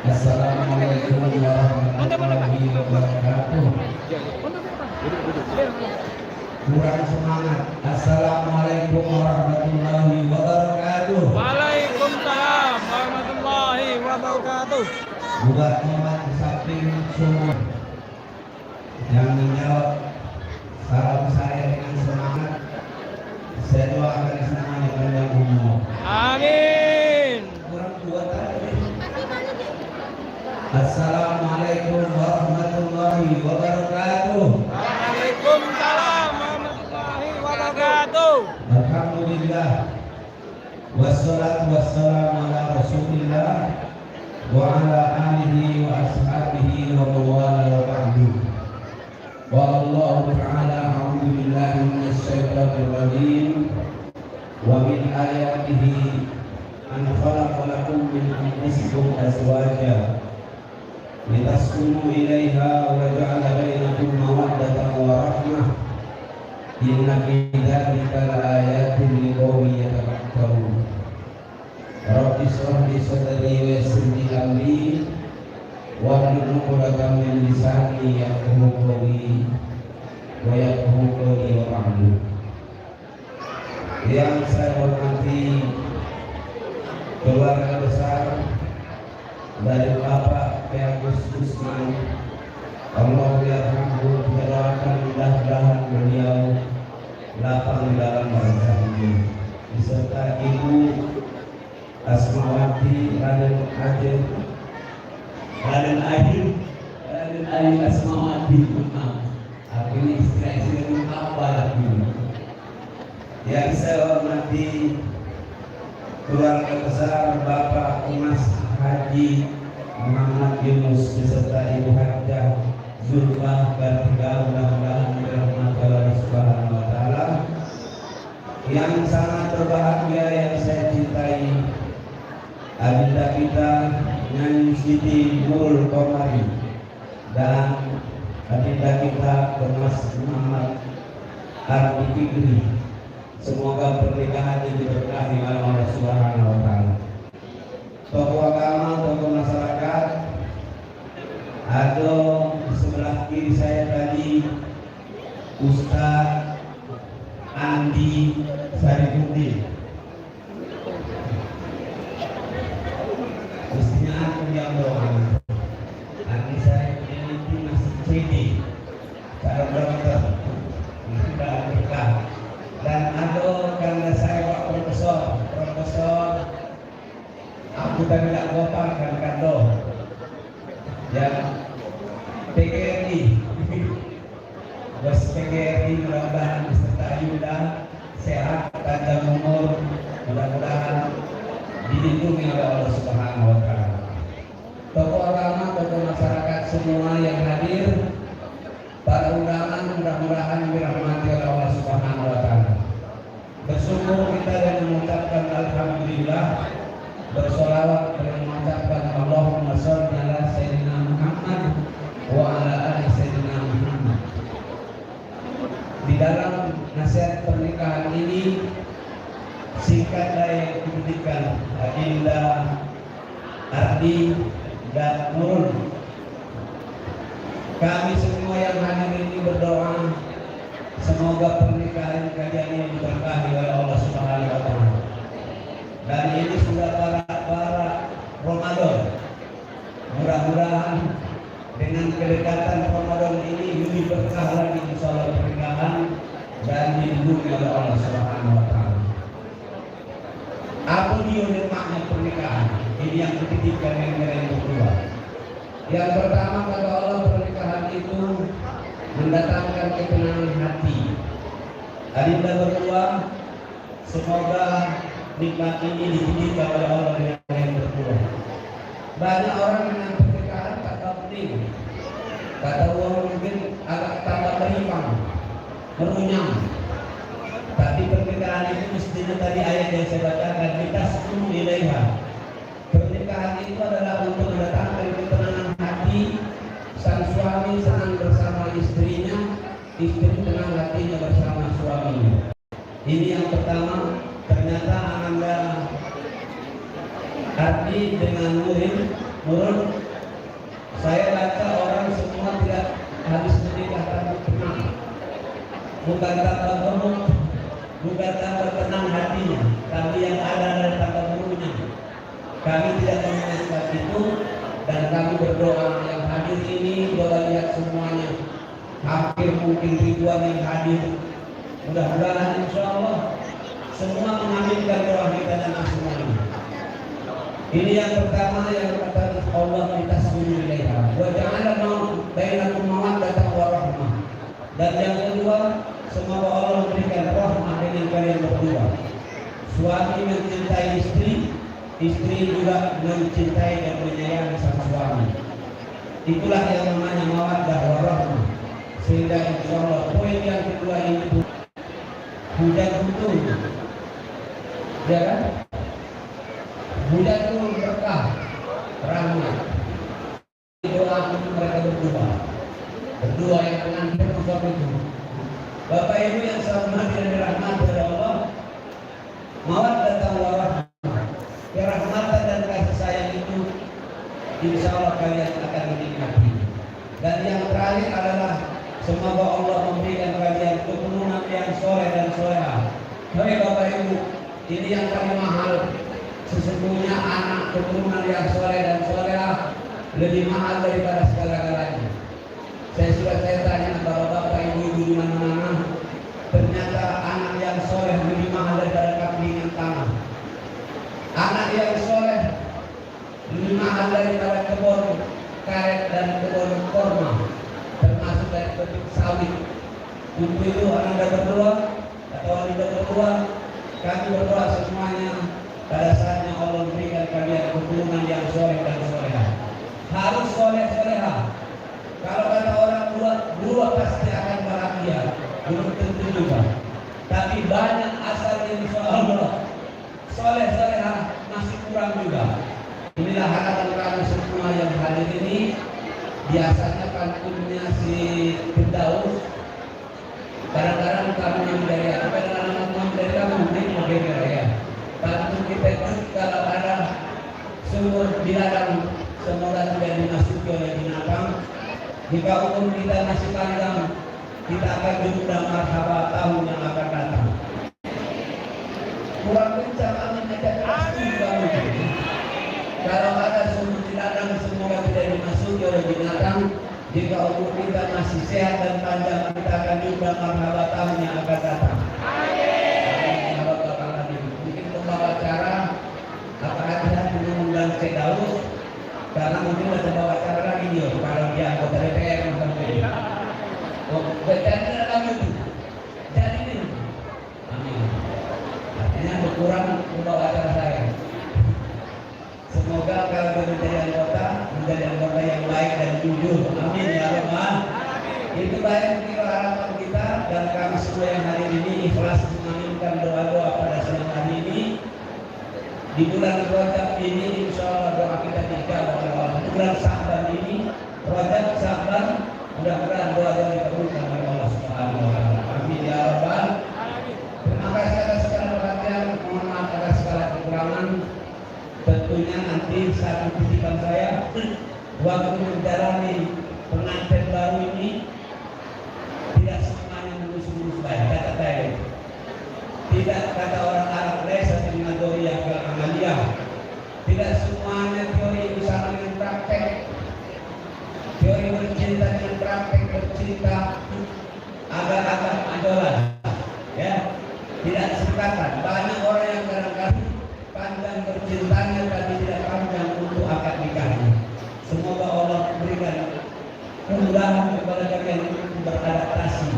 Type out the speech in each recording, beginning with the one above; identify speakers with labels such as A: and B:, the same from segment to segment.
A: Assalamualaikum warahmatullahi wabarakatuh. Kurang semangat. Assalamualaikum warahmatullahi wabarakatuh.
B: Waalaikumsalam warahmatullahi wabarakatuh.
A: Buat umat samping semua yang menjawab salam saya dengan semangat, saya doakan semuanya panjang umur.
B: Amin.
A: Kurang kuat tadi. Assalamualaikum warahmatullahi wabarakatuh.
B: Waalaikumsalam warahmatullahi wabarakatuh.
A: Alhamdulillah. Wassalatu wassalamu ala Rasulillah wa ala alihi wa ashabihi wa mawala wa ba'du. Wa Allah ta'ala a'udzu billahi minasy syaithanir rajim. Wa min ayatihi an khalaqa lakum min anfusikum azwaja litaskunu ilaiha wa ja'ala bainakum mawaddatan wa rahmah. Inna fi dzalika laayatin liqaumin yatafakkarun. Rabbi shrah li sadri wa yassir li amri wahlul 'uqdatam min lisani yafqahu qawli wa yafqahu qawli wa ba'du. Yang saya hormati keluarga besar dari Bapak P. Agus Gusman Allah yarhamhu, doakan mudah-mudahan beliau lapang di dalam bangsa ini, beserta Ibu Asmawati Raden Ayu Asmawati. Aku ini istri apa lagi? Yang saya hormati keluarga besar Bapak Mas Haji Muhammad Yunus beserta Ibu Hajah Zulfah Bartiga, mudah-mudahan dirahmati Allah Subhanahu wa taala. Yang sangat berbahagia yang saya cintai, adinda kita Nyanyi Siti Nurul Komari dan adinda kita Mas Muhammad Ardi Fikri. Semoga pernikahan ini diberkahi oleh Allah Subhanahu wa taala. Tokoh agama, tokoh masyarakat, ada di sebelah kiri saya tadi Ustaz Andi Sarifudin. Mestinya aku yang doa. Andi Sarifudin itu masih CD, cara dokter, sudah berkah. Dan ada karena saya Pak Profesor, aku tadi tidak gopar kan kado, yang PGRI, bos PGRI, mudah-mudahan beserta Yuda sehat, panjang umur, mudah-mudahan dilindungi oleh Allah Subhanahu wa taala. Tokoh agama, tokoh masyarakat semua yang hadir, para undangan mudah-mudahan dirahmati oleh Allah Subhanahu wa taala. Bersyukur kita dan mengucapkan alhamdulillah, bersolawat dan mengucapkan Allahumma sholli ala sayyidina Muhammad wa ala ali sayyidina Muhammad. Di dalam nasihat pernikahan ini singkat dari pendidikan Adinda Ardi dan Nurul. Kami semua yang hadir ini berdoa semoga pernikahan kalian ini diberkahi oleh Allah Subhanahu wa taala. Dan ini sudah para Ramadan. Mudah-mudahan dengan kedekatan Ramadan ini lebih berkah lagi insyaallah pernikahan dan dilindungi oleh Allah Subhanahu wa taala. Apa dia nikmatnya pernikahan? Ini yang ketiga yang kedua. Yang pertama kata Allah, pernikahan itu mendatangkan ketenangan hati. Adinda berdua, semoga nikmat ini dipilihkan oleh Allah dengan yang berdua. Banyak orang dengan pernikahan tak penting, kata orang mungkin agak tambah beriman, merunyam. Tapi pernikahan itu mestinya tadi ayat yang saya bacakan, kita sepuluh ilaiha. Pernikahan itu adalah untuk mendatangkan ketenangan hati. Sang suami senang bersama istrinya, istri tenang hatinya bersama suaminya. Ini yang pertama. Ternyata Anda Ardi dengan Nurul, saya baca orang semua tidak habis menikah tanpa tenang, bukan tanpa gemuk, bukan tanpa tenang hatinya, tapi yang ada adalah tanpa gurunya. Kami tidak menginginkan itu, dan kami berdoa yang hadir ini, doa lihat semuanya, hampir mungkin ribuan yang hadir. Mudah-mudahan insya Allah semua mengaminkan doa kita dan semuanya. Ini yang pertama yang kata Allah, kita sebelum ilaiha wa ja'ala bainakum mawaddatan wa rahmah. Dan yang kedua, semoga Allah memberikan rahmah dengan kalian berdua. Suami mencintai istri, istri juga mencintai dan menyayangi sang suami. Itulah yang namanya mawaddah wa rahmah. Sehingga insya Allah poin yang kedua ini hujan betul. Ya kan? Hujan turun berkah, rahmat. Doa mereka berdua yang menanti usaha itu. Bapak Ibu yang saya hormati dan dirahmati oleh Allah, mawaddah wa rahmah, kerahmatan dan kasih sayang itu insya Allah kalian akan menikmati. Dan yang terakhir adalah semoga Allah memberikan kalian keturunan yang soleh dan soleha. Baik Bapak Ibu, ini yang paling mahal. Sesungguhnya anak keturunan yang soleh dan soleha lebih mahal daripada segala-galanya. Saya tanya bapak-bapak, ibu-ibu di mana-mana, ternyata anak yang soleh lebih mahal daripada kambing yang tanah. Anak yang soleh lebih mahal daripada kebun karet dan kebun korma, termasuk dari petik sawit. Untuk itu anda berdua atau anda berdua, kami berdoa semuanya pada saatnya Allah berikan kalian keturunan yang soleh dan soleha. Harus soleh-soleha. Kalau kata orang dua pasti akan bahagia, belum tentu juga. Tapi banyak asal insya Allah soleh-soleha masih kurang juga. Inilah harapan kami semua yang hadir ini. Biasanya pantunnya si Firdaus, kadang-kadang kamu yang dari apa yang dari kamu mungkin berbeda ya. Pantun kita itu kalau ada sumur di ladang, semoga tidak dimasuki oleh binatang. Jika umur kita masih panjang, kita akan duduk dalam marhabat tahun yang akan datang. Kurang kencang angin aja pasti bangun. Kalau ada sumur di ladang, semoga tidak dimasuki oleh binatang. Jika umur kita masih sehat dan panjang, kita akan duduk dalam marhabat tahun yang akan datang. Mungkin pembawa acara, apakah tidak mengundang Firdaus? Karena mungkin ada bawa acara lagi dia kalau dia anggota DPR sampai. Oh, berarti lagi itu. Jadi ini. Amin. Artinya berkurang pembawa acara saya. Semoga kalau menjadi anggota yang baik dan jujur. Amin ya Rabbal. Itu baik kira harapan kita dan kami semua yang hadir ini ikhlas mengaminkan doa-doa pada siang hari ini. Di bulan Rajab ini insya Allah doa kita dijawab oleh Allah. Di bulan Sa'ban ini, Rajab Sa'ban, mudah-mudahan doa-doa dikabulkan oleh Allah Subhanahu wa taala. Amin ya Rabbal. Terima kasih atas segala perhatian, mohon maaf atas segala kekurangan. Tentunya nanti satu titipan saya waktu menjalani pengantin baru ini tidak semuanya mulus-mulus baik, kata saya. Tidak kata orang Arab lesa dengan teori yang amaliyah. Tidak semuanya teori bisa dengan praktek. Teori bercinta dengan praktek bercinta agak-agak adolan. Ya, tidak sepakatan. Banyak orang yang kadang-kadang panjang bercintanya tapi tidak panjang untuk akad nikahnya. Semoga Allah berikan kemudahan kepada kalian untuk beradaptasi.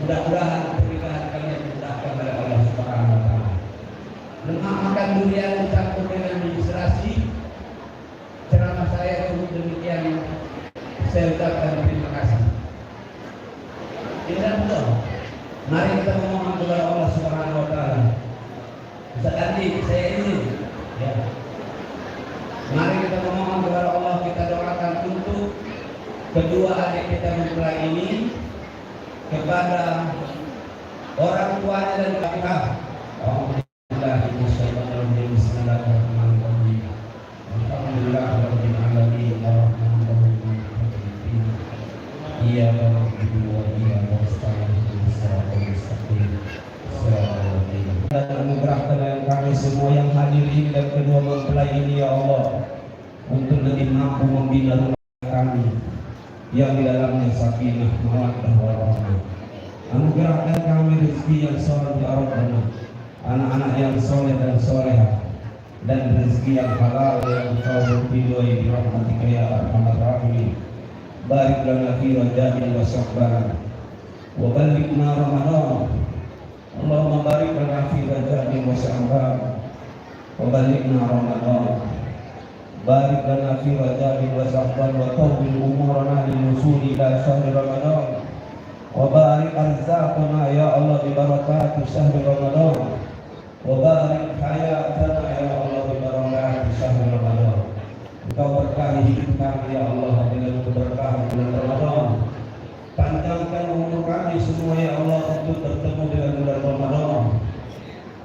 A: Mudah-mudahan pernikahan kalian dimudahkan oleh Allah Subhanahu wa taala. Lemak makan durian dicampur dengan administrasi. Ceramah saya cukup demikian. Saya ucapkan terima kasih. Tidak betul. Mari kita memohon kepada Allah Subhanahu wa taala. Sekali saya izin, ya. Mari kita memohon kepada Allah, kita doakan untuk kedua adik kita mempelai ini, kepada orang tuanya dan kita. Bismillahirrahmanirrahim. Alhamdulillahirabbil alamin. Iyyaka na'budu wa iyyaka nasta'in. Dan anugerahkan kami semua yang hadir ini dan kedua mempelai ini ya Allah, untuk lebih mampu membina rumah kami yang di dalamnya sakinah, mawaddah warahmah. Anugerahkan kami rezeki yang soleh ya Rabbana, anak-anak yang soleh dan soleha, dan rezeki yang halal yang Kau ridhoi bi rahmatika ya arhamar rahimin. Barik lana fi Rajabin wa Sya'ban wa ballighna Ramadan. Allahumma barik lana fi Rajabin wa Sya'ban wa ballighna Ramadan. Barik lana fi Rajabin wa Sya'ban wa tawbil umurana lil wusuli ila syahri Ramadan. Wa barik arzaqana ya Allah bi barakati syahri Ramadan. Wa barik hayatana ya Allah bi barakati syahri Ramadan. Engkau berkahi hidup kami ya Allah dengan keberkahan bulan Ramadan. Panjangkan umur kami semua ya Allah untuk bertemu dengan bulan Ramadan.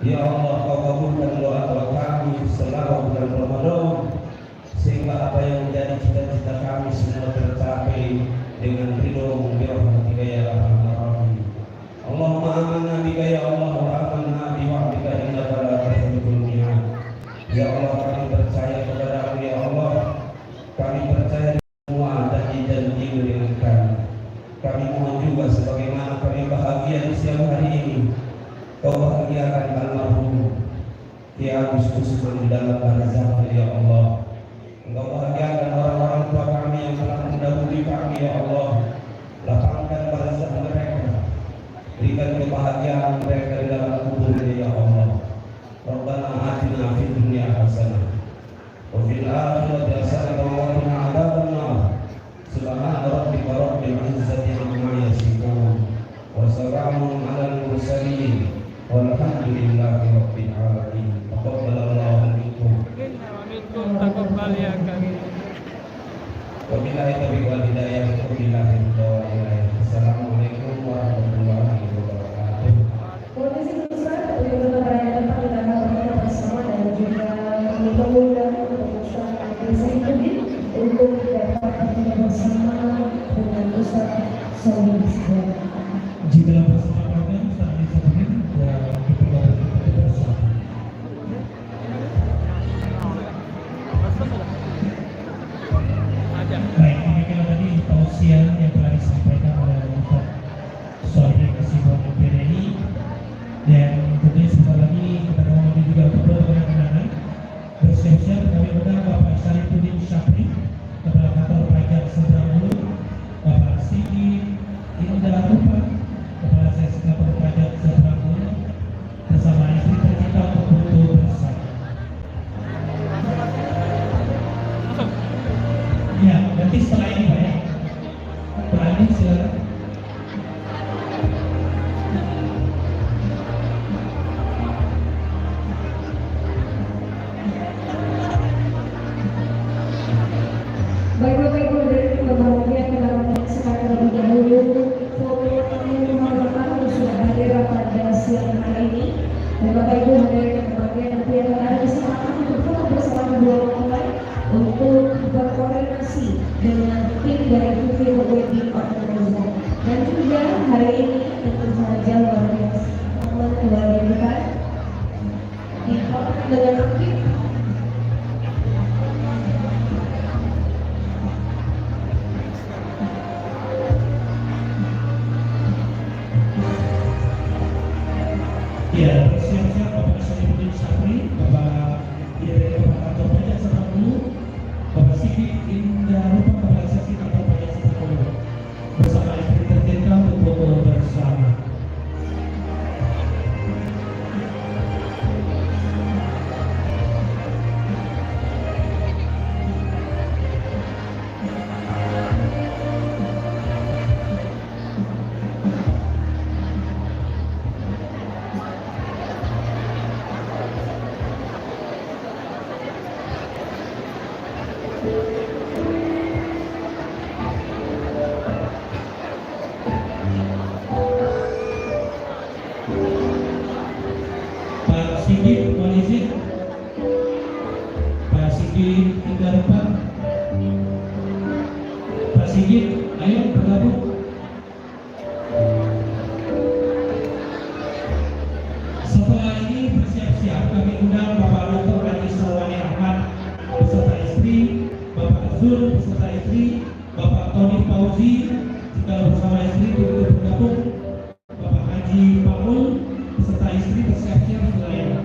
A: Ya Allah, Kau kabulkan doa-doa kami selama bulan Ramadan, sehingga apa yang menjadi cita-cita kami semua tercapai dengan ridho-Mu bi rahmatika ya arhamar rahimin. Allahumma amanna bika ya Allah wa amanna bi wa'dika innaka la tukhliful mi'ad. Ya Allah, kami percaya kepada-Mu ya Allah. Kami percaya semua janji-janji janji meringankan. Kami mohon juga sebagaimana kami bahagia di siang hari ini, Kau bahagiakan almarhum Ki Agus Usman di dalam barzakh ya Allah. Engkau bahagiakan orang-orang tua kami yang telah mendahului kami ya Allah. Lapangkan barzakh mereka, berikan kebahagiaan mereka di dalam kubur ya Allah. Rabbana atina fid dunya hasanah wa fil akhirati hasanah wa qina adzabannar. Subhana rabbika rabbil izzati amma yasifun wa salamun alal mursalin walhamdulillahi rabbil alamin. Taqabbalallahu minkum
B: taqabbal ya karim.
A: wabillahi taufiq wal hidayah. Wabillahi taufiq. Assalamualaikum warahmatullahi wabarakatuh.
C: Kondisi besar untuk perayaan kita akan bersama dan juga mengundang untuk masyarakat desa ini untuk dapat bersama dengan Ustaz Solih Setiawan.
D: Jika bersama-sama Ustaz Solih dan diperlukan bersama. Baik, demikian tadi tausiah yang telah disampaikan oleh Ustaz Solih Setiawan MPDI, dan tentunya sebentar lagi kita akan menuju juga untuk program kenangan. Bersiap-siap kami undang Bapak Syarifuddin Syafri, Kepala Kantor Pajak Seberang Hulu, Bapak Sigi Indah Rupa, Kepala Seksi Kantor Pajak Seberang Hulu, bersama istri tercinta untuk foto bersama. Ya, nanti setelah ini Pak ya. Pak Andi silakan.
C: Baik Bapak Ibu dari berbahagia kita menyaksikan terlebih dahulu foto yang menghormati sudah hadir pada siang hari ini. Dan Bapak Ibu hadirin yang berbahagia nanti akan ada kesempatan untuk foto bersama kedua mempelai untuk berkoordinasi dengan tim dari TV Wedding Organizer. Dan juga hari ini tentu saja luar biasa membahagiakan kita dengan aktif.
D: Ya, bersiap-siap Bapak Syarifuddin Syafri, Bapak Direktur Kantor Pajak Seberang Hulu, Bapak Sigi Indah Rupa, Kepala Seksi Kantor Pajak Seberang Hulu, bersama istri tercinta untuk foto bersama. Pak Sigit mohon izin. Pak Sigit Indah Rupa, Pak Sigit ayo bergabung. Setelah ini bersiap-siap kami undang Bapak Dr. Haji Sarwani Ahmad beserta istri, Bapak Zul beserta istri, Bapak Tony Fauzi juga bersama istri untuk bergabung, Bapak Haji Paul beserta istri bersiap-siap setelah ini.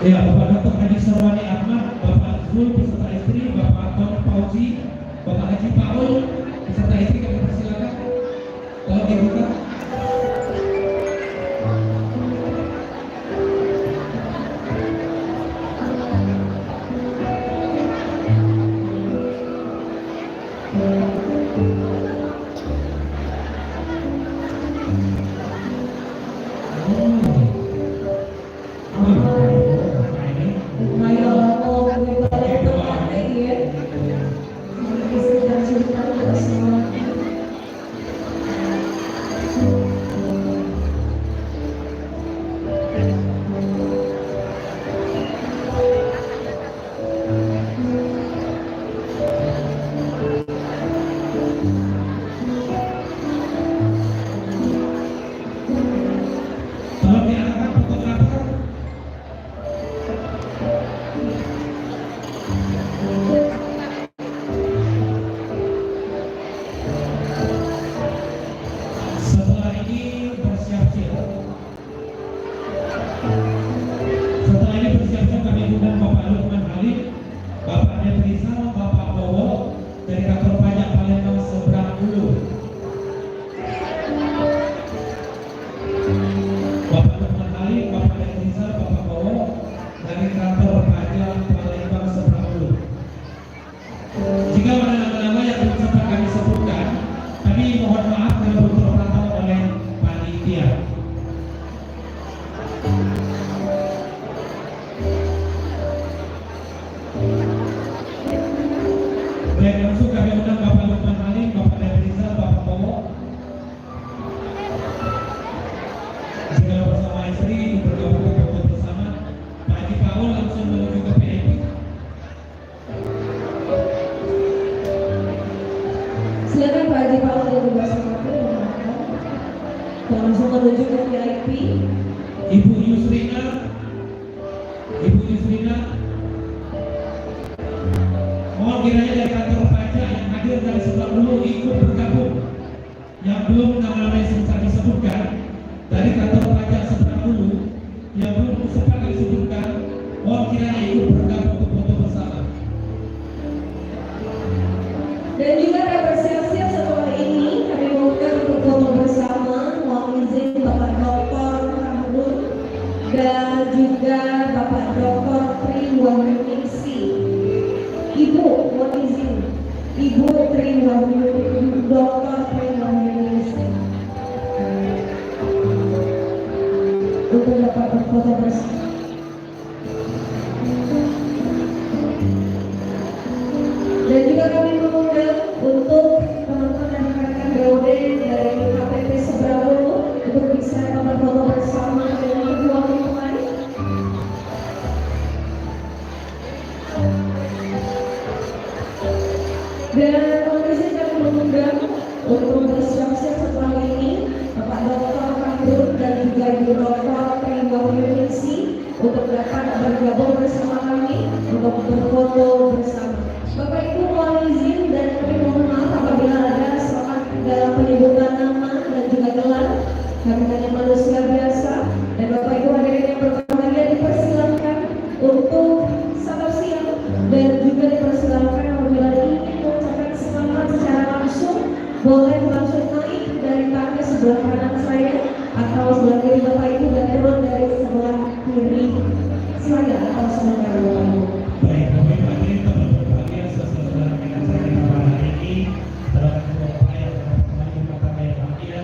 D: Ya, Bapak Dr. Haji Sarwani Ahmad, Bapak Zul beserta istri, Bapak Tony Fauzi, Bapak Haji Paul beserta istri kami persilakan. Tolong dibuka.
C: menuju ke VIP.
D: Ibu Yusrina, mohon kiranya dari kantor pajak yang hadir dari sebelah dulu ikut bergabung. Yang belum nama-nama sempat disebutkan dari kantor pajak sebelah dulu yang belum sempat disebutkan, mohon kiranya ikut bergabung untuk foto bersama.
C: Dan juga bersiap-siap setelah ini kami mohonkan untuk foto bersama. Mohon izin Bapak Dr. Hamdun dan juga Bapak Dr. Triwahyuningsi. Ibu, mohon izin Ibu Triwahyuningsi, Dr. Triwahyuningsi untuk dapat berfoto bersama. Dan juga kami mengundang untuk teman-teman dan rekan-rekan BOD dari KPP Seberabulu untuk bisa berfoto bersama dengan kedua lingkungan. Dan kondisi kami mengundang untuk bersiap-siap setelah ini Bapak Dr. Hamdun dan juga Ibu Dr. Triwahyuningsi untuk dapat bergabung bersama kami untuk berfoto bersama. Bapak Ibu mohon izin dan kami mohon maaf apabila ada kesalahan dalam penyebutan nama dan juga gelar. Kami hanya manusia biasa dan Bapak Ibu hadirin yang berbahagia dipersilakan untuk santap siang dan juga dipersilakan apabila ingin mengucapkan selamat secara langsung boleh langsung naik dari tangga sebelah kanan saya atau sebelah kiri Bapak Ibu dan turun dari sebelah kiri saya atau sebelah kanan Bapak Ibu.
D: Baik, kami hadirin teman berbahagia sesudah dengan saya pada hari ini adalah ketua upaya kembali berkata yang bahagia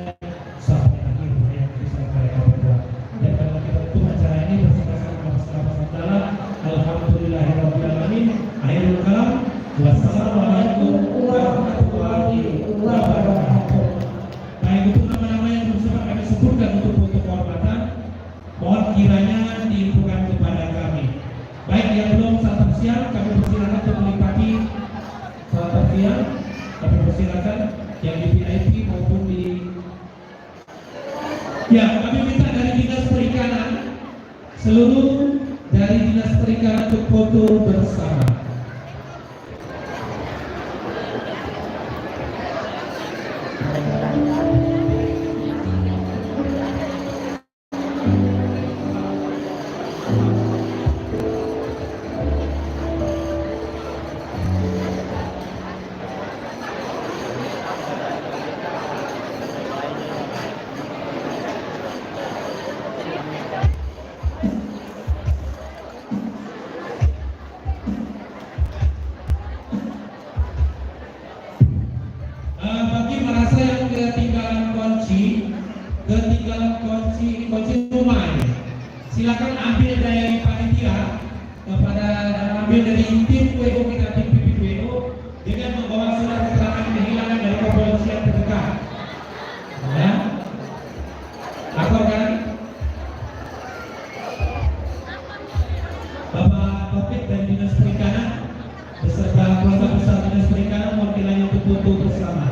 D: sampai akhir yang bisa mereka berbuat. Dan kalau kita tutup acara ini bersama-sama Allah, alhamdulillahirobbilalamin. Akhirul kalam, wassalamualaikum warahmatullahi wabarakatuh. Baik, untuk nama-nama yang belum sempat kami sebutkan untuk foto kehormatan, mohon kiranya diinfokan kepada kami. Baik, yang belum santap siang kami persilakan untuk menikmati santap siang. Kami persilakan yang di VIP maupun di kami minta dari Dinas Perikanan, seluruh dari Dinas Perikanan untuk foto bersama. Bagi merasa yang ketinggalan kunci rumah ini, silakan ambil dari panitia ambil dari tim WO kita, tim PPWO dengan membawa surat keterangan kehilangan dari kepolisian terdekat. Ya, laporkan Bapak Topik dan Dinas Perikanan beserta keluarga besar Dinas Perikanan mewakilnya untuk foto bersama.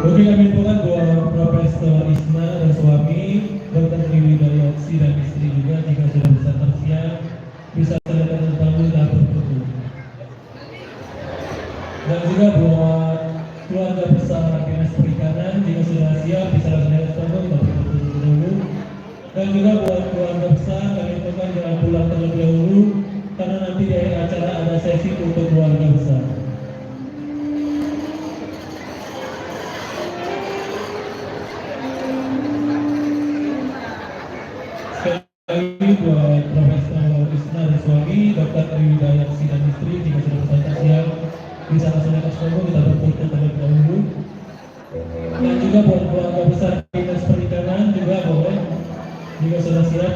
D: Oke, kami infokan bahwa Profesor Isma dan suami Dr. Dewi Dayaksi dan istri juga jika sudah bisa tersiap bisa silakan tamu dan berfoto. Dan juga buat keluarga besar Dinas Perikanan jika sudah siap bisa langsung tamu kita berfoto dulu. Dan juga buat keluarga besar kami infokan jangan pulang terlebih dahulu karena nanti di akhir acara ada sesi untuk keluarga besar. Sekali buat Profesor Isma dan suami Dr. Dewi Dayaksi dan istri jika sudah bisa siap bisa langsung naik ke kita berfoto terlebih dahulu. Dan juga buat keluarga besar Dinas Perikanan juga boleh jika sudah siap.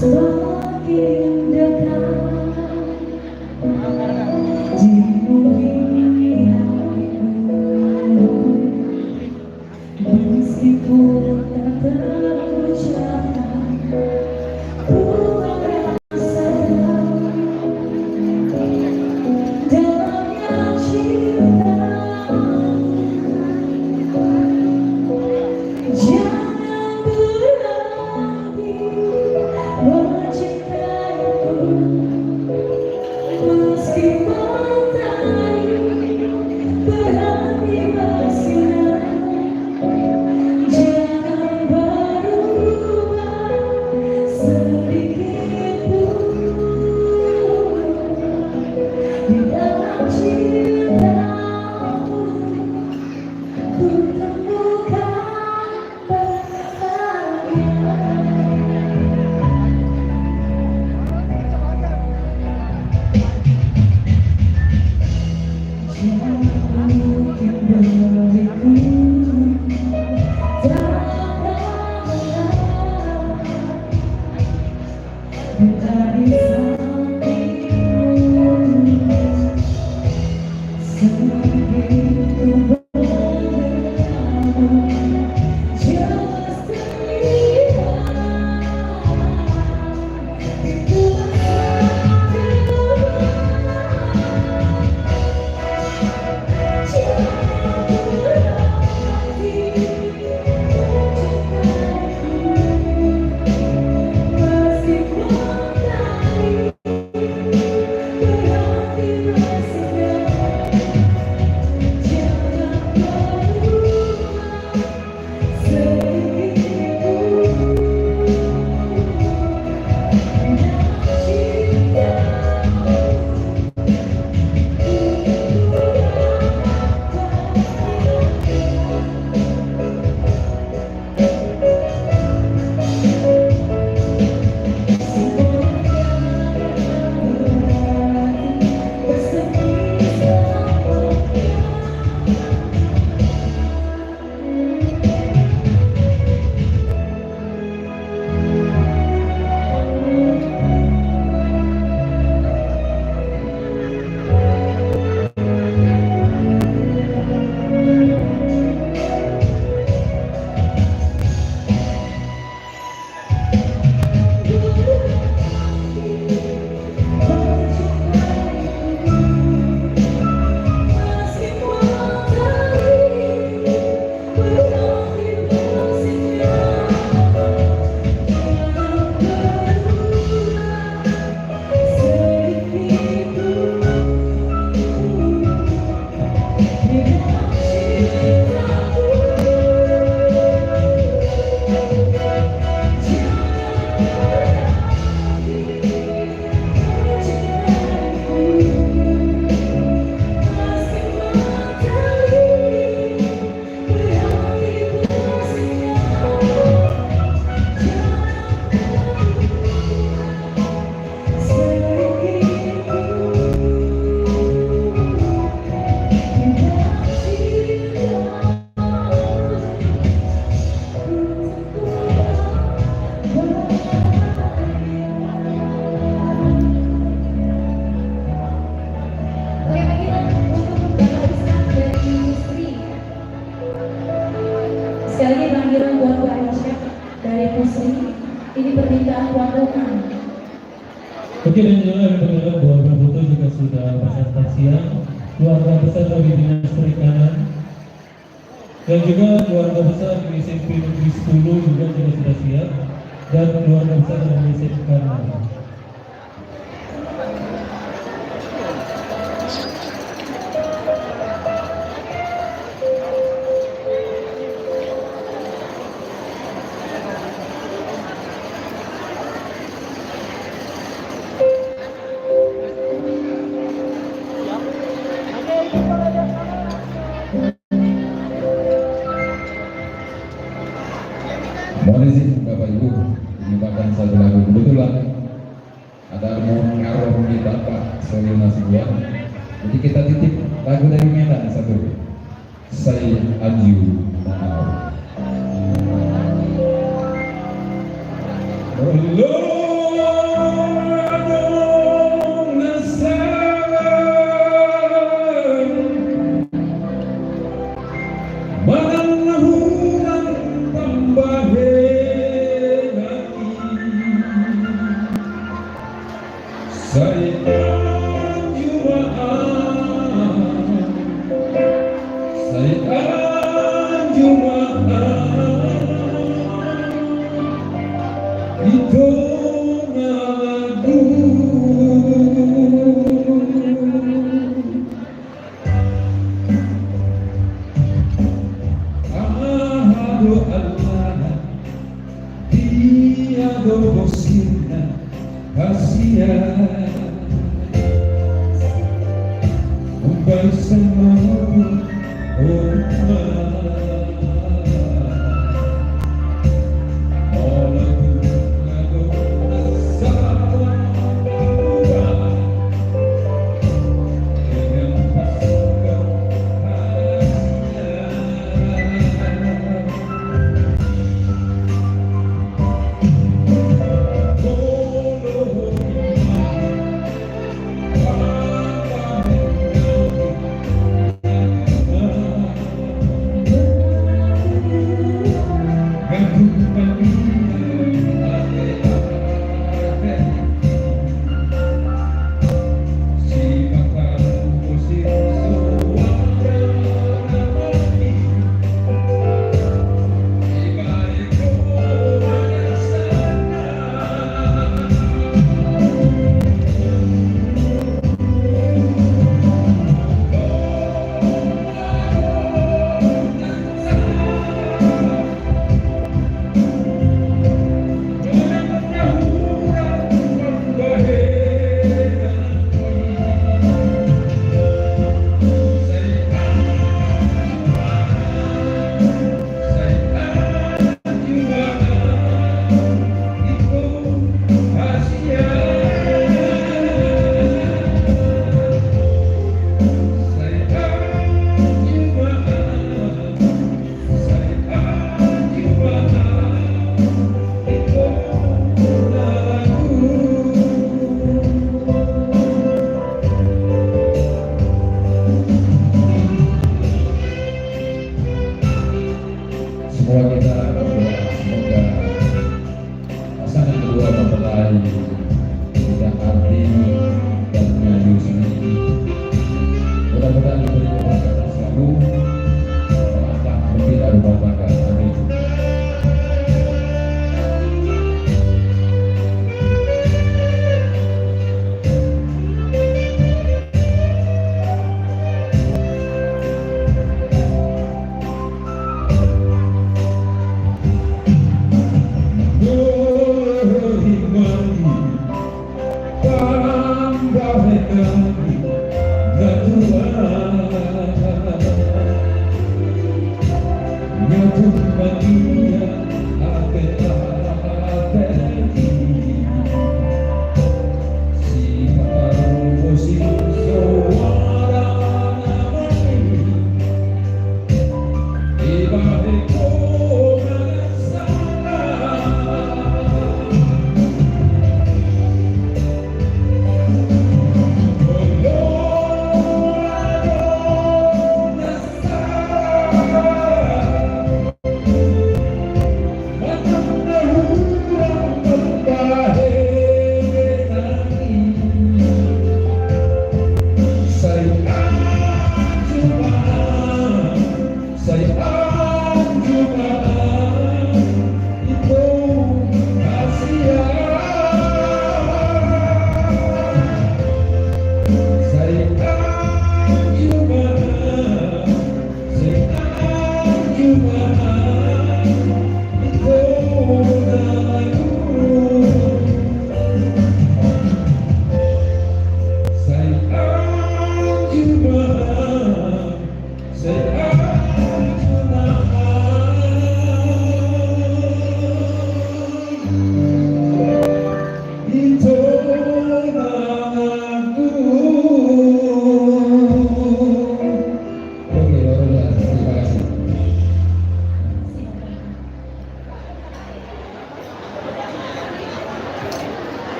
C: Semakin dekat dipenuhi hatiku, meskipun tak terucapkan, ku merasakan dalamnya cinta. Jangan berhenti mencintaiku, meski matahari berhenti bersinar. Jangan berubah Sekali lagi panggilan buat Mbak Aisyah dari Pusri. Ini permintaan Tuan Rokan.
D: Oke, dan juga rekan-rekan keluarga foto juga sudah berserta siang. Keluarga besar dari Dinas Perikanan dan juga keluarga besar di SMP Negeri 10 juga sudah siap, dan keluarga besar dari SMP Karang.
E: Mohon izin Bapak Ibu, menyiapkan satu lagu. Kebetulan ada mengaruh di Bapak Soli Nasibuan. Jadi kita titip lagu dari Medan satu. Saya Anju Manau.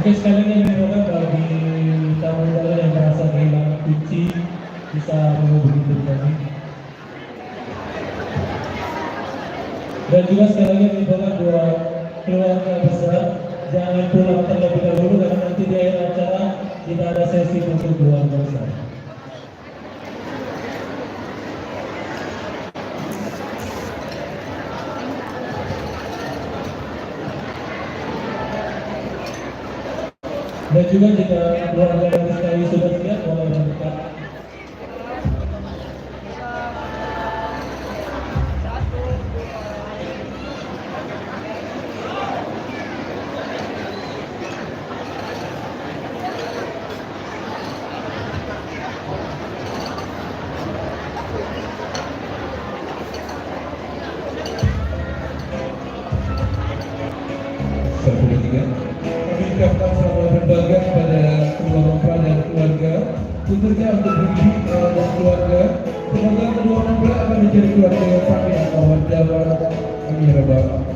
D: Oke, sekali lagi diharapkan bagi tamu undangan yang merasa kehilangan kunci bisa menghubungi tim kami. Dan juga sekali lagi diharapkan buat keluarga besar jangan pulang terlebih dahulu karena nanti di akhir acara kita ada sesi untuk keluarga besar. Dan juga jika keluarga yang sekali sudah siap boleh mendekat.
E: Kami ucapkan selamat berbahagia kepada kedua mempelai dan keluarga, khususnya untuk Bibi dan keluarga. Semoga kedua mempelai akan menjadi keluarga yang kami akan wajah. Amin ya rabbal alamin.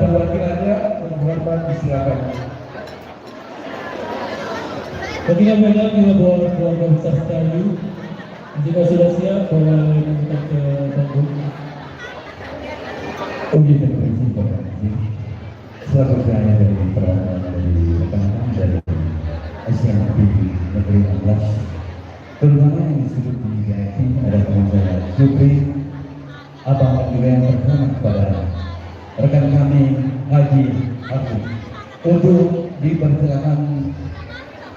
E: perwakilannya menghormat silakan.
D: Bagi yang banyak kita bawa keluarga besar sekali. Jika sudah siap, boleh kita ke panggung.
E: Oh iya, terima kasih Pak. Selanjutnya dari perwakilan dari rekan-rekan dari Asian TV Negeri 16, terutama yang disebut di VIP ada teman saya Jupri, abang juga yang terhormat kepada rekan kami Haji Aku untuk dipersilakan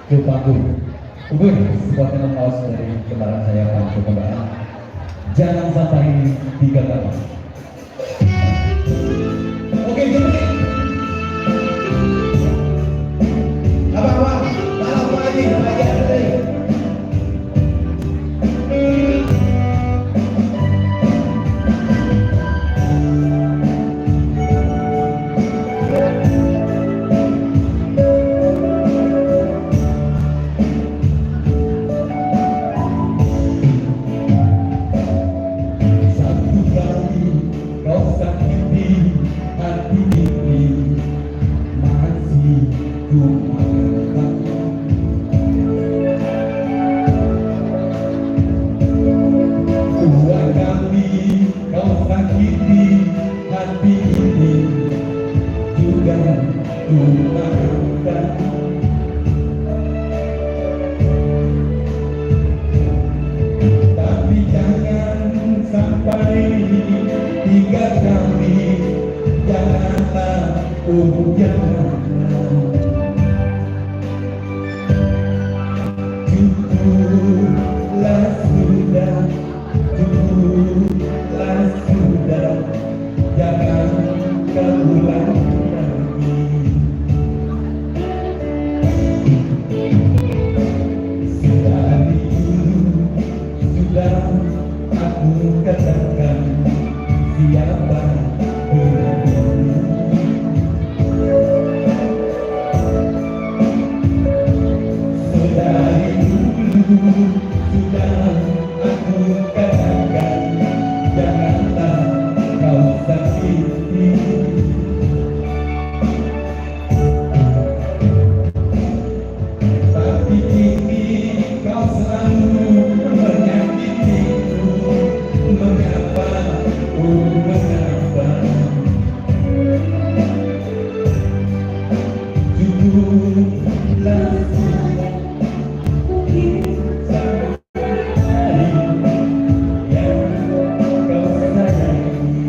E: ke panggung. Ubur sebuah kaos dari kembaran saya Pak Kembaran. Jangan sampai digagalkan. Oke, Jupri. Abang, malam lagi, lagi ada deh. Satu kali kau sakiti hati ini, masih ku makan. Dua kali kau sakiti hati ini, juga ku makan. Tapi jangan sampai tiga kali, janganlah, janganlah. Cukuplah sudah, cukuplah sudah, jangan keulang lagi. Dari dulu sudah aku katakan siapa dirimu. Dari dulu sudah aku katakan janganlah kau sakiti. Tapi kini kau selalu menyakitiku. Mengapa, oh mengapa? Cukuplah sudah, mungkin sekali yang kau sayangi.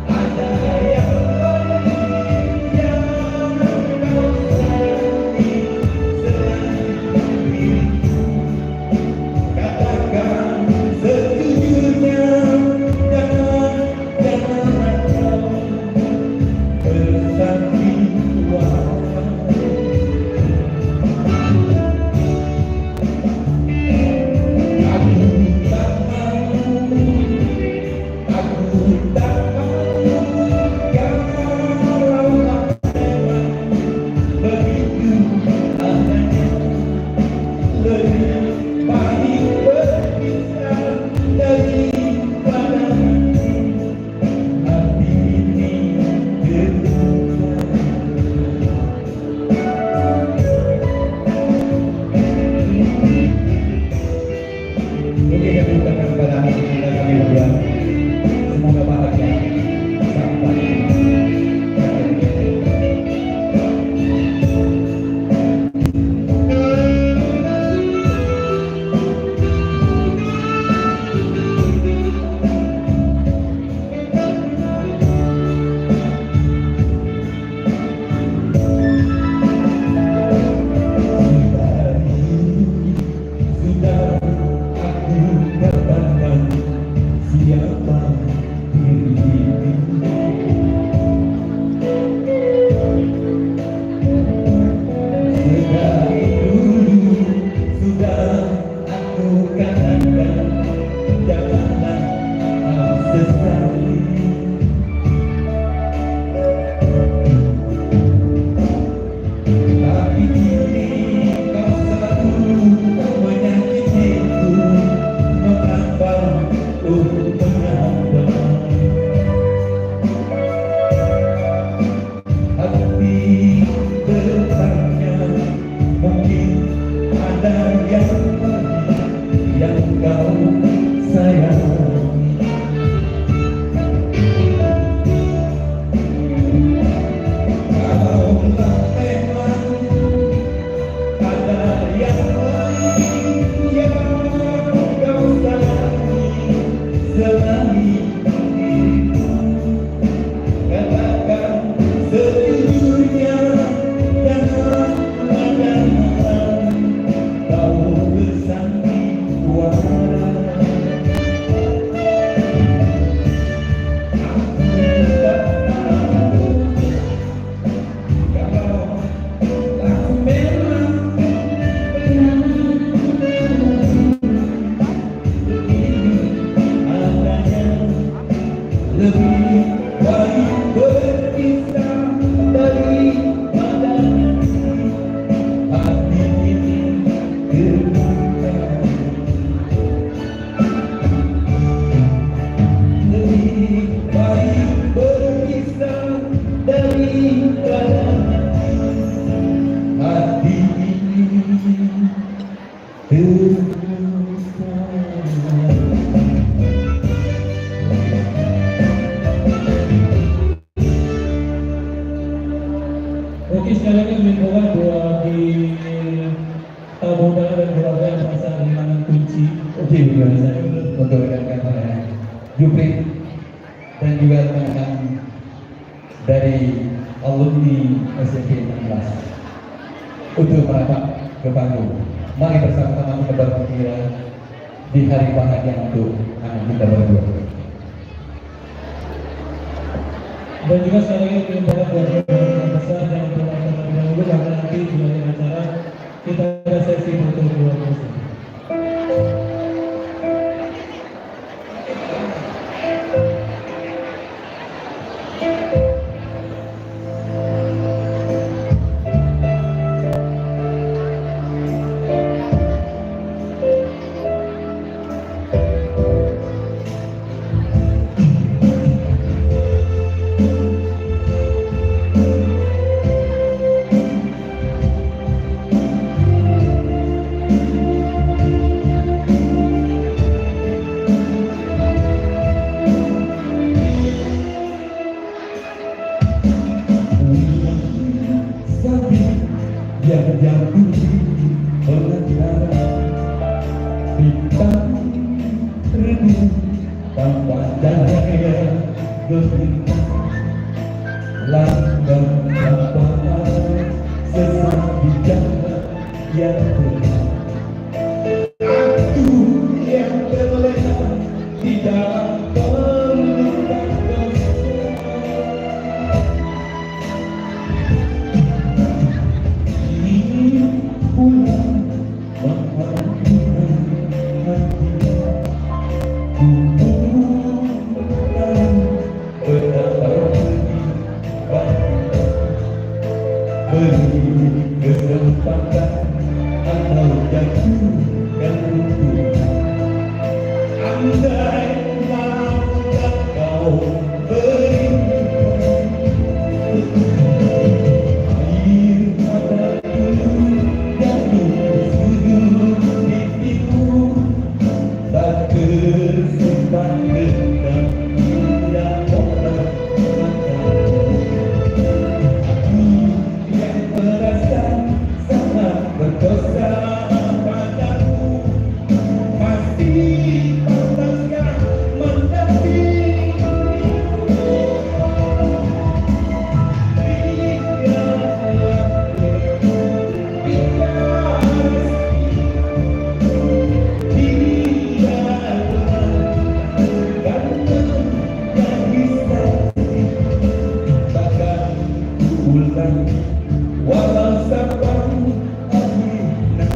E: Ada yang lain yang kau sayangi selain diriku. Katakan sejujurnya, jangan kau bersandiwara. Aku tak mau, aku tak mau kalau memang begitu adanya. Lebih baik berpisah daripada hati ini terluka. Oke, kami ucapkan kepada hati kita kami berdua, semoga bahagia sampai akhir. Sudah aku katakan siapa dirimu. Dari dulu sudah aku katakan janganlah kau sesali. Tapi kini kau selalu menyakiti.
D: sekali lagi menginfokan buat di tamu undangan dan keluarga yang merasa kehilangan kunci.
E: Oke, untuk rekan-rekan Jupri dan juga rekan-rekan dari alumni SMP 16 untuk merapat ke panggung. Mari bersama-sama kita bergembira di hari bahagia untuk anak kita berdua.
D: Dan juga sekali lagi menginfokan buat yang besar dan untuk terlebih dahulu karena nanti di akhir acara kita ada sesi foto keluarga.
E: Yang jatuh pengacara bintang redup tanpa cahaya gelintang lambang tanpa sesat di jalan yang gelap. Aku yang terlena di dalam pelukan kesempatan atau jatuh dan runtuh. Andai maukah kau berikan air mataku jatuh sujud pipiku, tak tersimpan dendam indah orang mataku. Aku yang merasa sangat berdosa padamu, masih pantaskah mendampingimu? Walau sabang akhirnya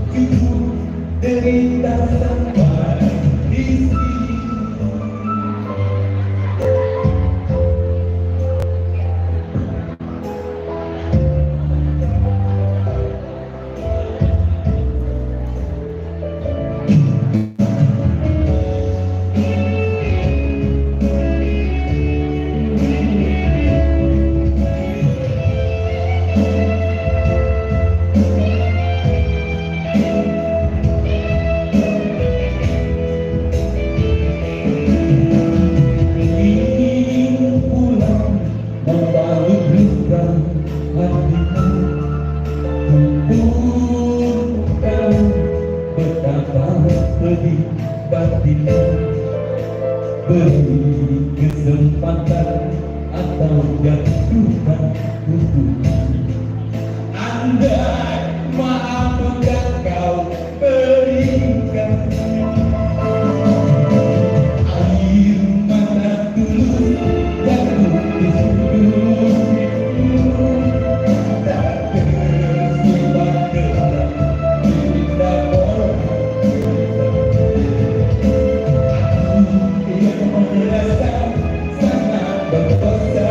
E: cukup derita sampai di sini. Ingin pulang membalut luka hatiku, untuk tahu betapa pedih batinmu. Beri kesempatan atau jatuhkan hukuman. Andai maaf yang kau berikan air mata tulus jatuh di sudut pipimu, tak tersimpan dendam indah orang. Aku yang merasa sangat berdosa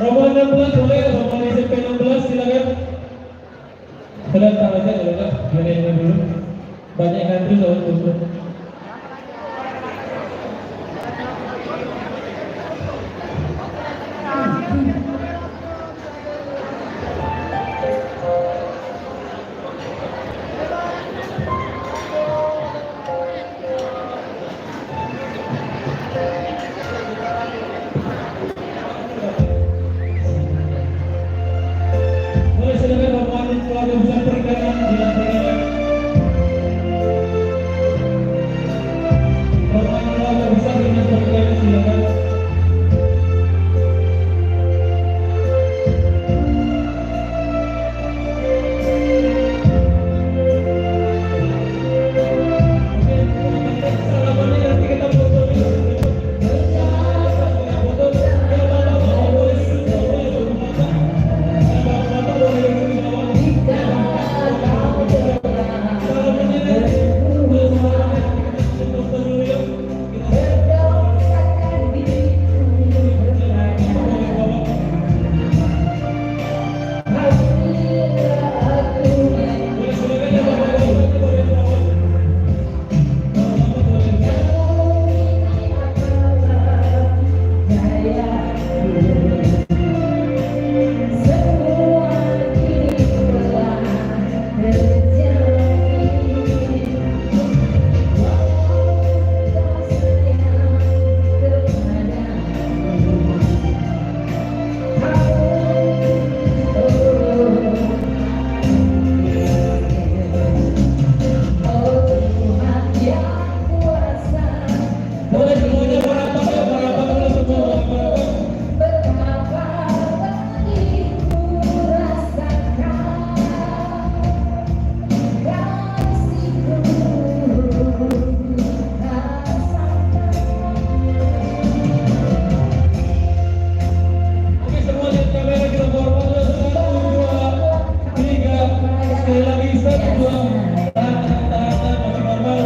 D: Rombongan 16 boleh, rombongan SMP 16 silakan. Datang aja kalau enggak, biar yang dulu. Banyak yang ngantri loh dulu. Boleh silakan rombongan keluarga besar perikanan dilakukan. Rombongan keluarga besar dinas perikanan silakan. Oke, salamannya nanti kita foto dulu. Boleh semuanya merapat ya, merapat dulu semua, merapat. Oke, semua lihat kamera, kita formal dulu. 1, 2, 3. Sekali lagi 1, 2. Tahan, masih normal.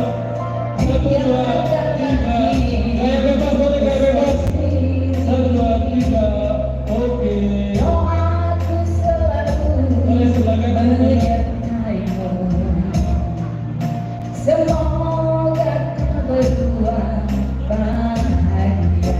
D: 1, 2, 3. Gaya bebas, boleh gaya bebas. 1, 2, 3. Oke. Boleh silakan.
C: Semoga kita berdua bahagia.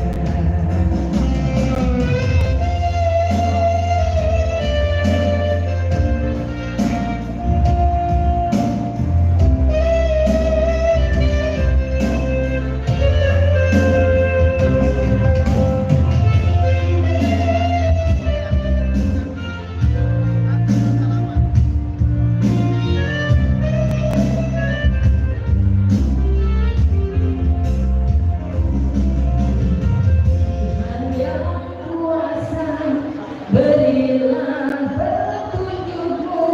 C: Tuhan yang kuasa, berilah petunjukmu.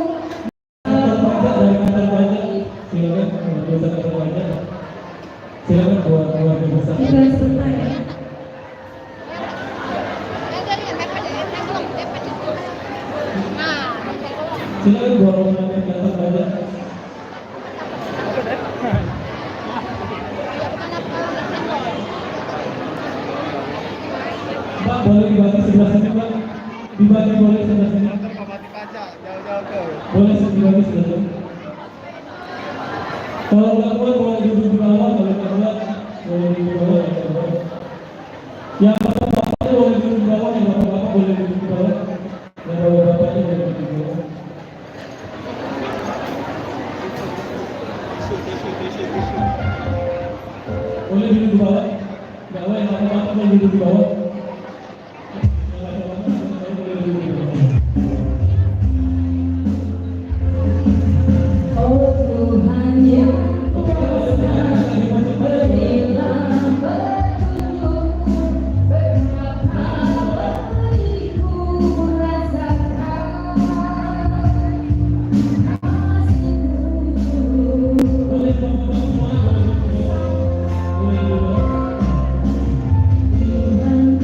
D: Silakan buat keluarga besar.
C: Silakan sebentar ya.
D: Silakan buat rombongan yang datang aja. Pak, boleh dibagi sebelah sini, Pak. Dibagi boleh sebelah sini. Boleh dibagi sebelah sini. Kalau nggak kuat boleh duduk di bawah, kalau nggak kuat boleh duduk di bawah, yang bawah. Yang bapak-bapaknya boleh duduk di bawah, yang bapak-bapak boleh duduk di bawah, yang bapak-bapaknya boleh duduk di bawah. Boleh duduk di bawah, bawah yang bapak-bapak boleh duduk di bawah. Yang bapak-bapak boleh duduk di bawah.
C: Oh Tuhan yang kuasa, berilah petunjukmu. Betapa pedihku rasakan kasih-Mu.
D: Boleh bapak-bapak semua boleh duduk di bawah. Boleh duduk di bawah.
C: Tuhan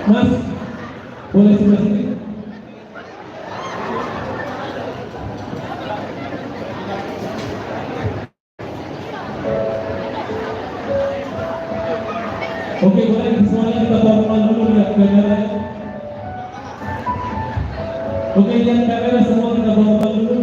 D: Mas, boleh sebelah sini? Oke, boleh semuanya kita tolong dulu lihat kamera. Oke, lihat kamera semua kita bawa dulu.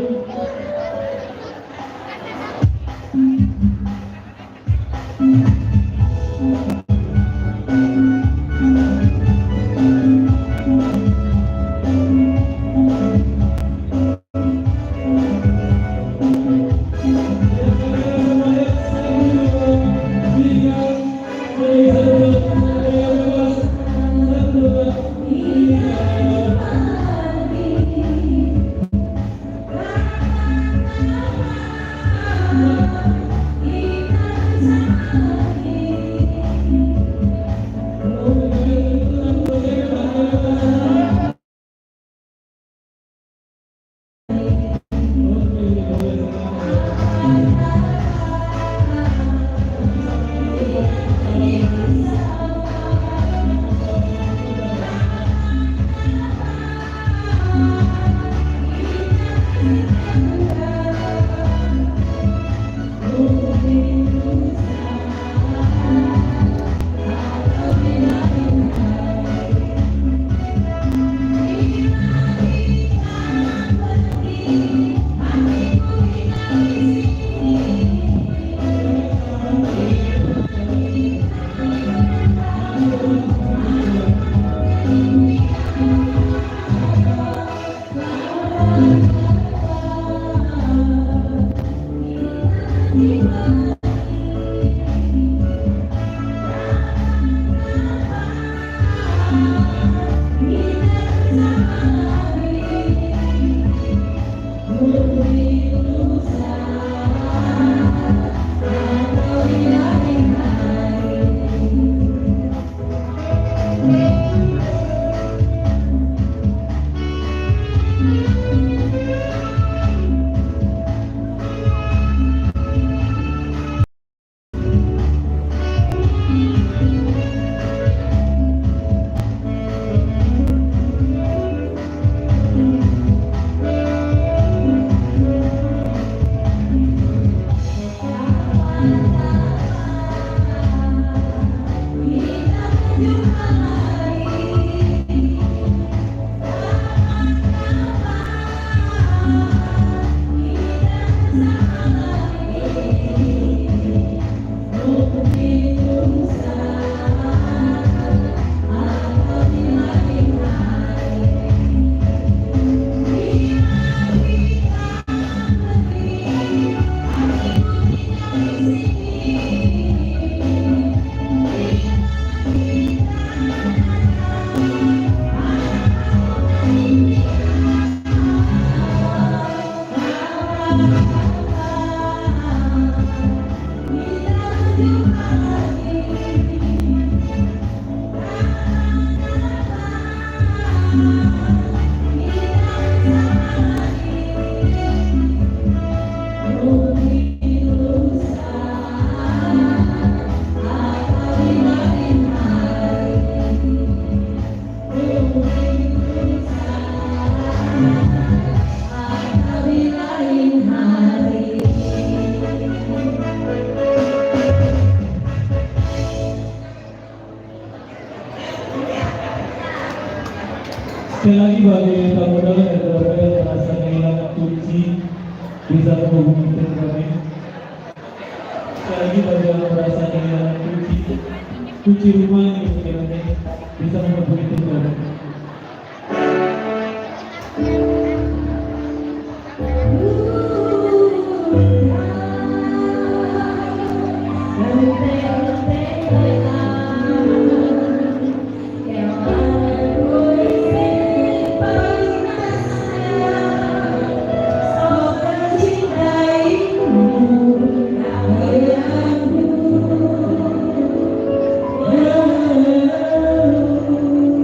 D: Sekali lagi bagi tamu undangan dan keluarga yang merasa kehilangan kunci bisa menghubungi tim kami. Sekali lagi bagi yang merasa kehilangan kunci rumah yang dimiliki bisa menghubungi tim kami.
C: Oh,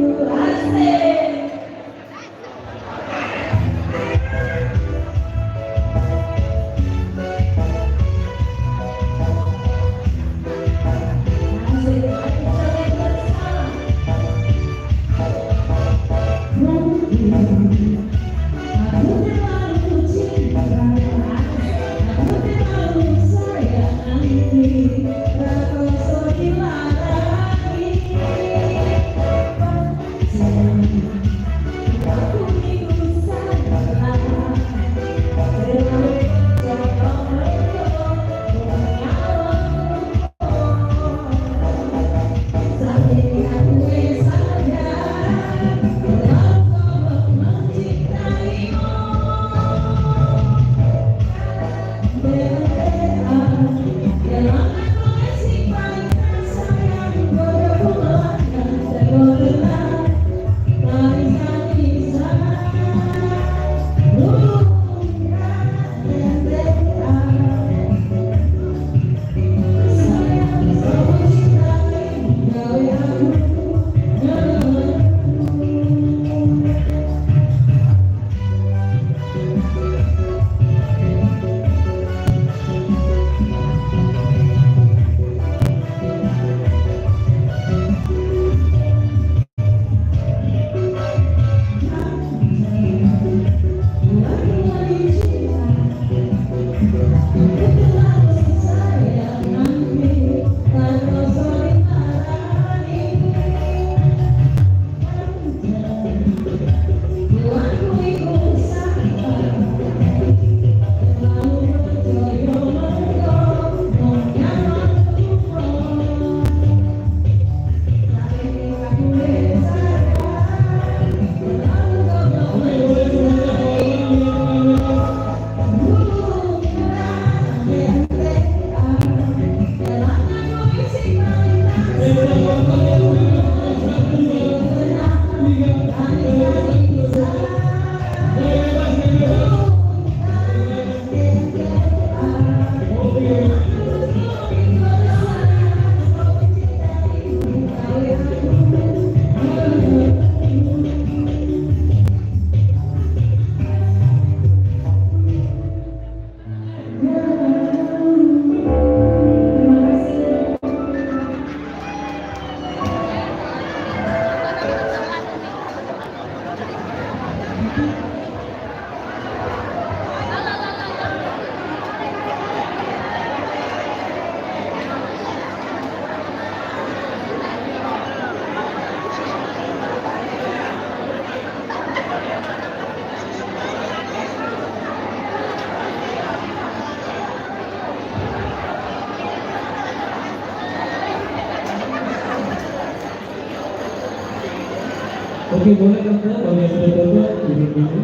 D: Oke, boleh tante, bagi yang sudah dapat duduk dulu.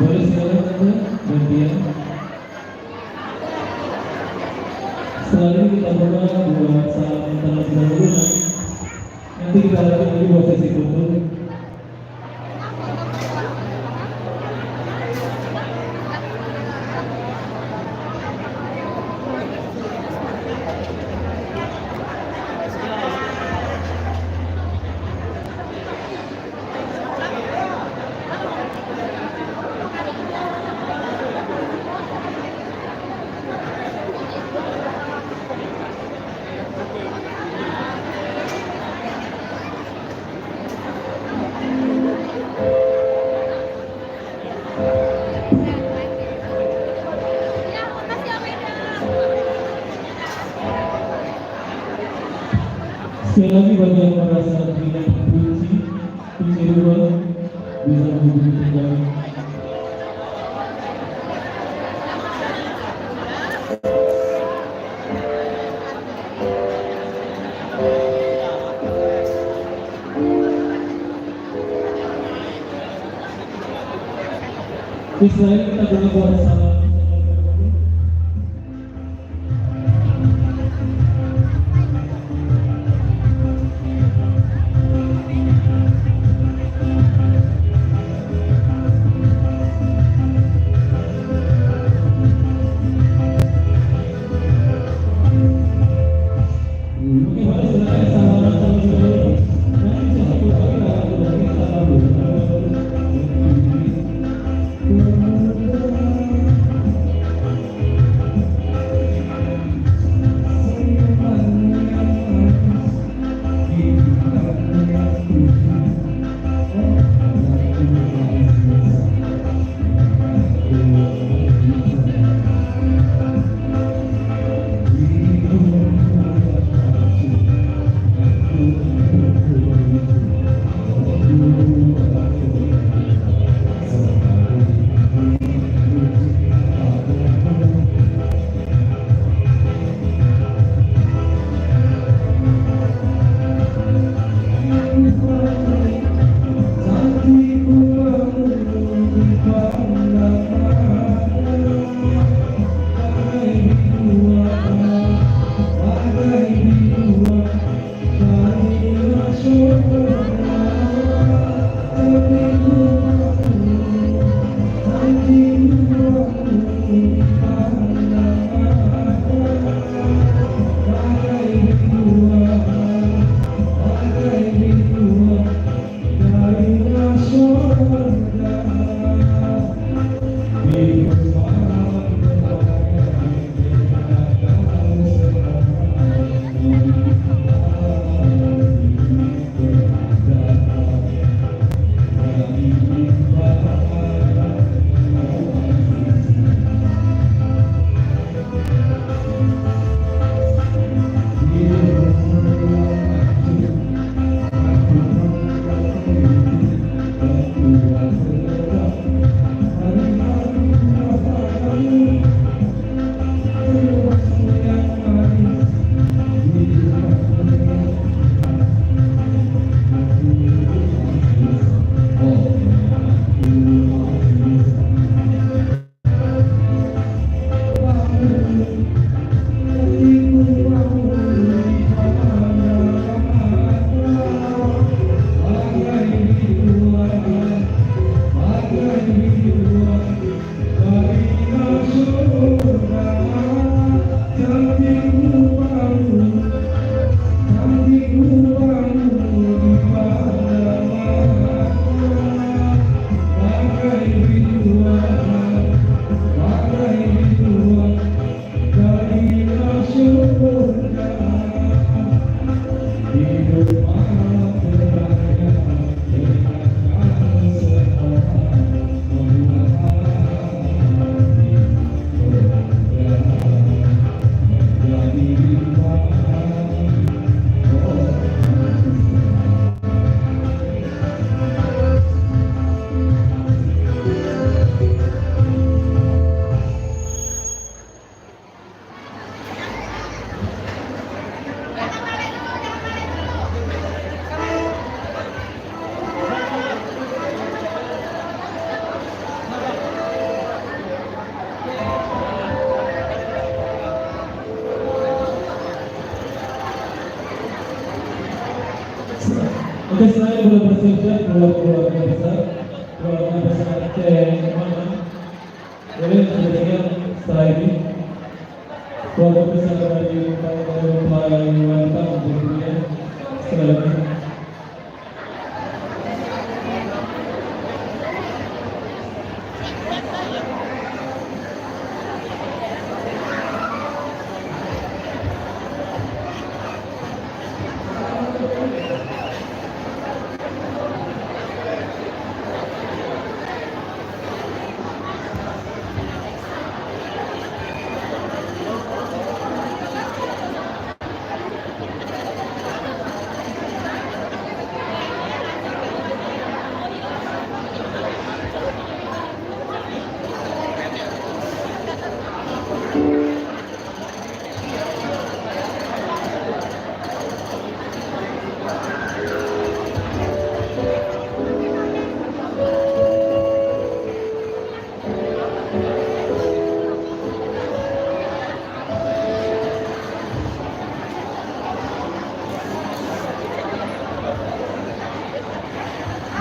D: Boleh silakan tante, gantian. Setelah ini kita buat salam tangan dahulu. Nanti kita lanjut lagi buat sesi foto. Sekali lagi bagi yang merasa tidak kunci ruang bisa menghubungi kembali. Setelah ini kita boleh buat salam. Oke, selain boleh bersiap-siap keluarga besar Aceh Maman. Boleh bersiap setelah ini keluarga besar dari Bapak Iwan tentunya sekali lagi.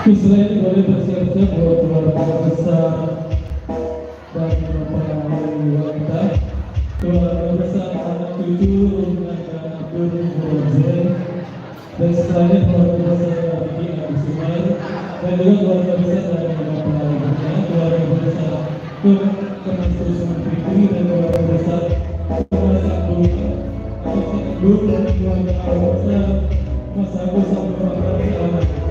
D: Setelah ini boleh bersiap-siap buat keluarga besar dan beberapa wanita, keluarga besar anak cucu dan Abdul Rozer, dan setelah ini keluarga besar dari Abu Sumar, dan juga keluarga besar dari keluarga besar Kementerian Sosial Fikri dan keluarga besar Mas Abdul dan keluarga besar Mas Agus Abdul Rahman.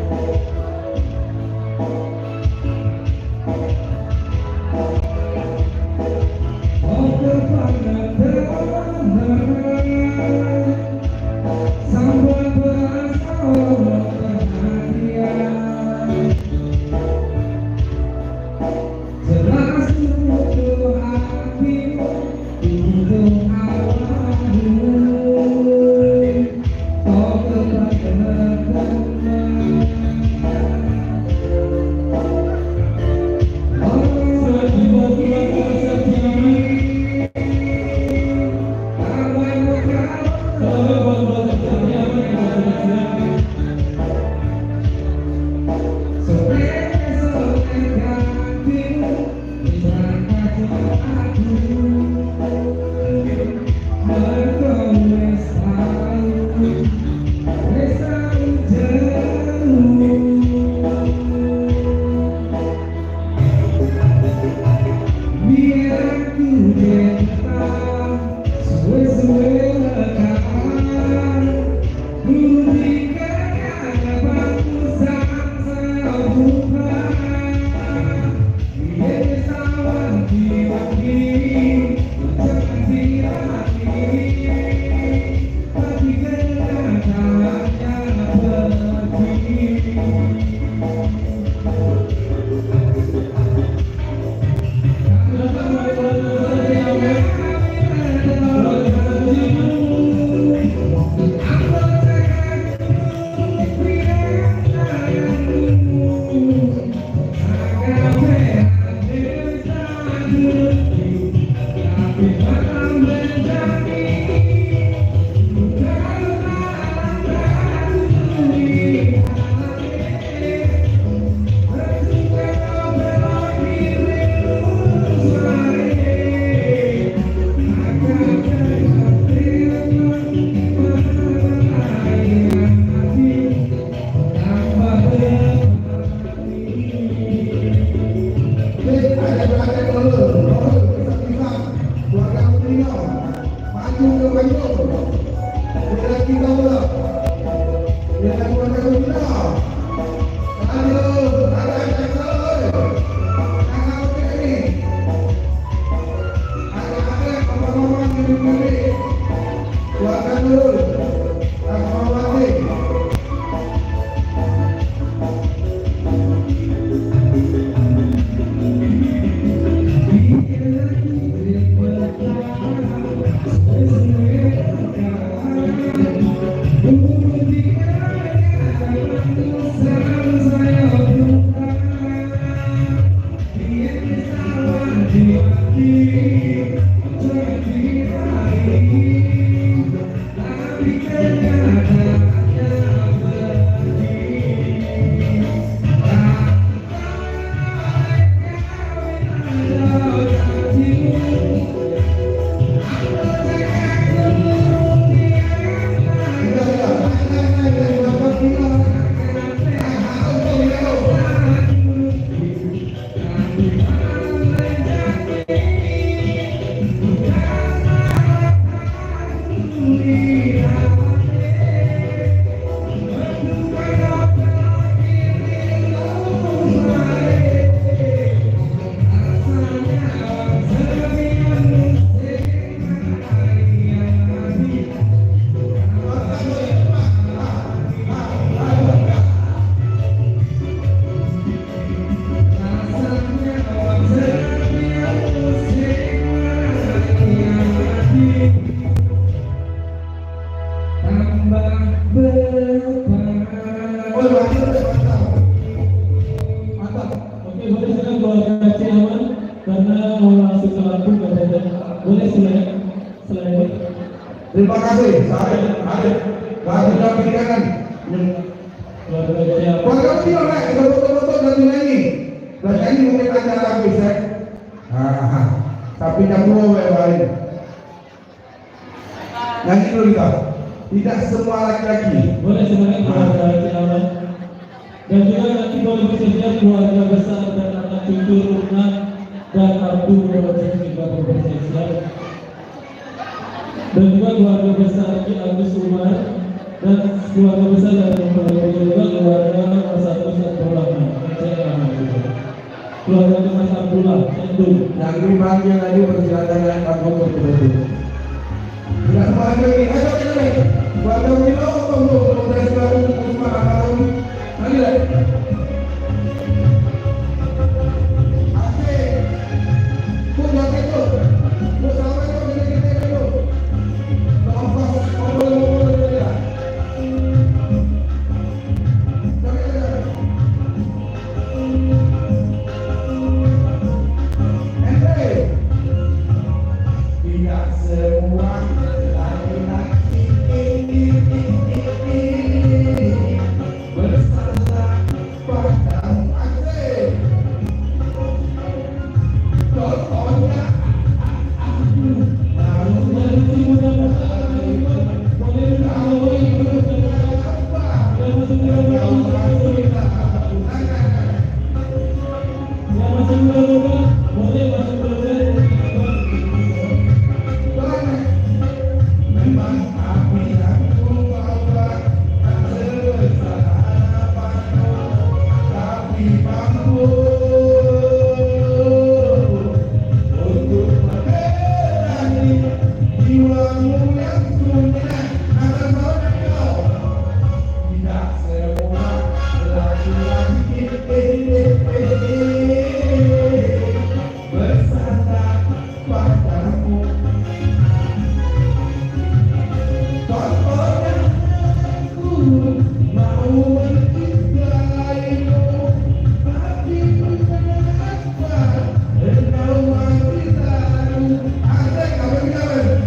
E: Mantap.
D: Oke, boleh silakan keluarga Ciaman karena mau langsung ke Lampung katanya. Boleh selain
E: Terima kasih. Saya Arif. Lagi dalam pikiran.
D: keluarga Ciaman.
E: Keluarga Cina nak kita foto-foto dan nyanyi. Dan nyanyi mungkin acara habis ya. Tapi jam 2 lain. Nyanyi dulu kita. Tidak semua laki-laki.
D: Boleh silakan keluarga Ciaman. Dan juga nanti boleh bersedia keluarga besar dan anak cucu Rukna dan Abdul Rahman juga berpersiap. Dan juga keluarga besar Ki Agus Umar dan keluarga besar dari juga keluarga Mas Agus Abdurrahman. Keluarga Mas Abdullah Endul.
E: Yang dipanggil tadi persilakan naik panggung betul-betul. Tidak semua laki-laki. Ayo kita naik. Keluarga Milo, tunggu. Kemudian selalu Usman Akarum. Mari lah. Asik. Bu, jangan itu. Bu, sampai itu jadi kita dulu. Lepas, ngobrol saja. Tidak semua laki-laki bersandar padamu. Asik. Contohnya memang api aku bawa tak sebesar harapanmu, tapi mampu untuk menerangi jiwamu yang sunyi. Atas orangnya tidak semua laki-laki bersandar padamu. Contohnya aku mau mencintaimu, tapi kenapa engkau masih tahu? Asik, apa bilang?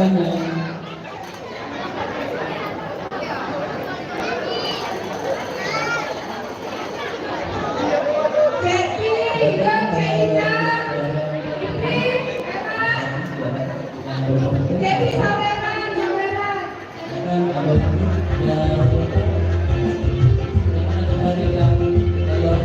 A: adanya.
C: Devi Saweran, Saweran.
A: Dan ada yang kembali yang dalam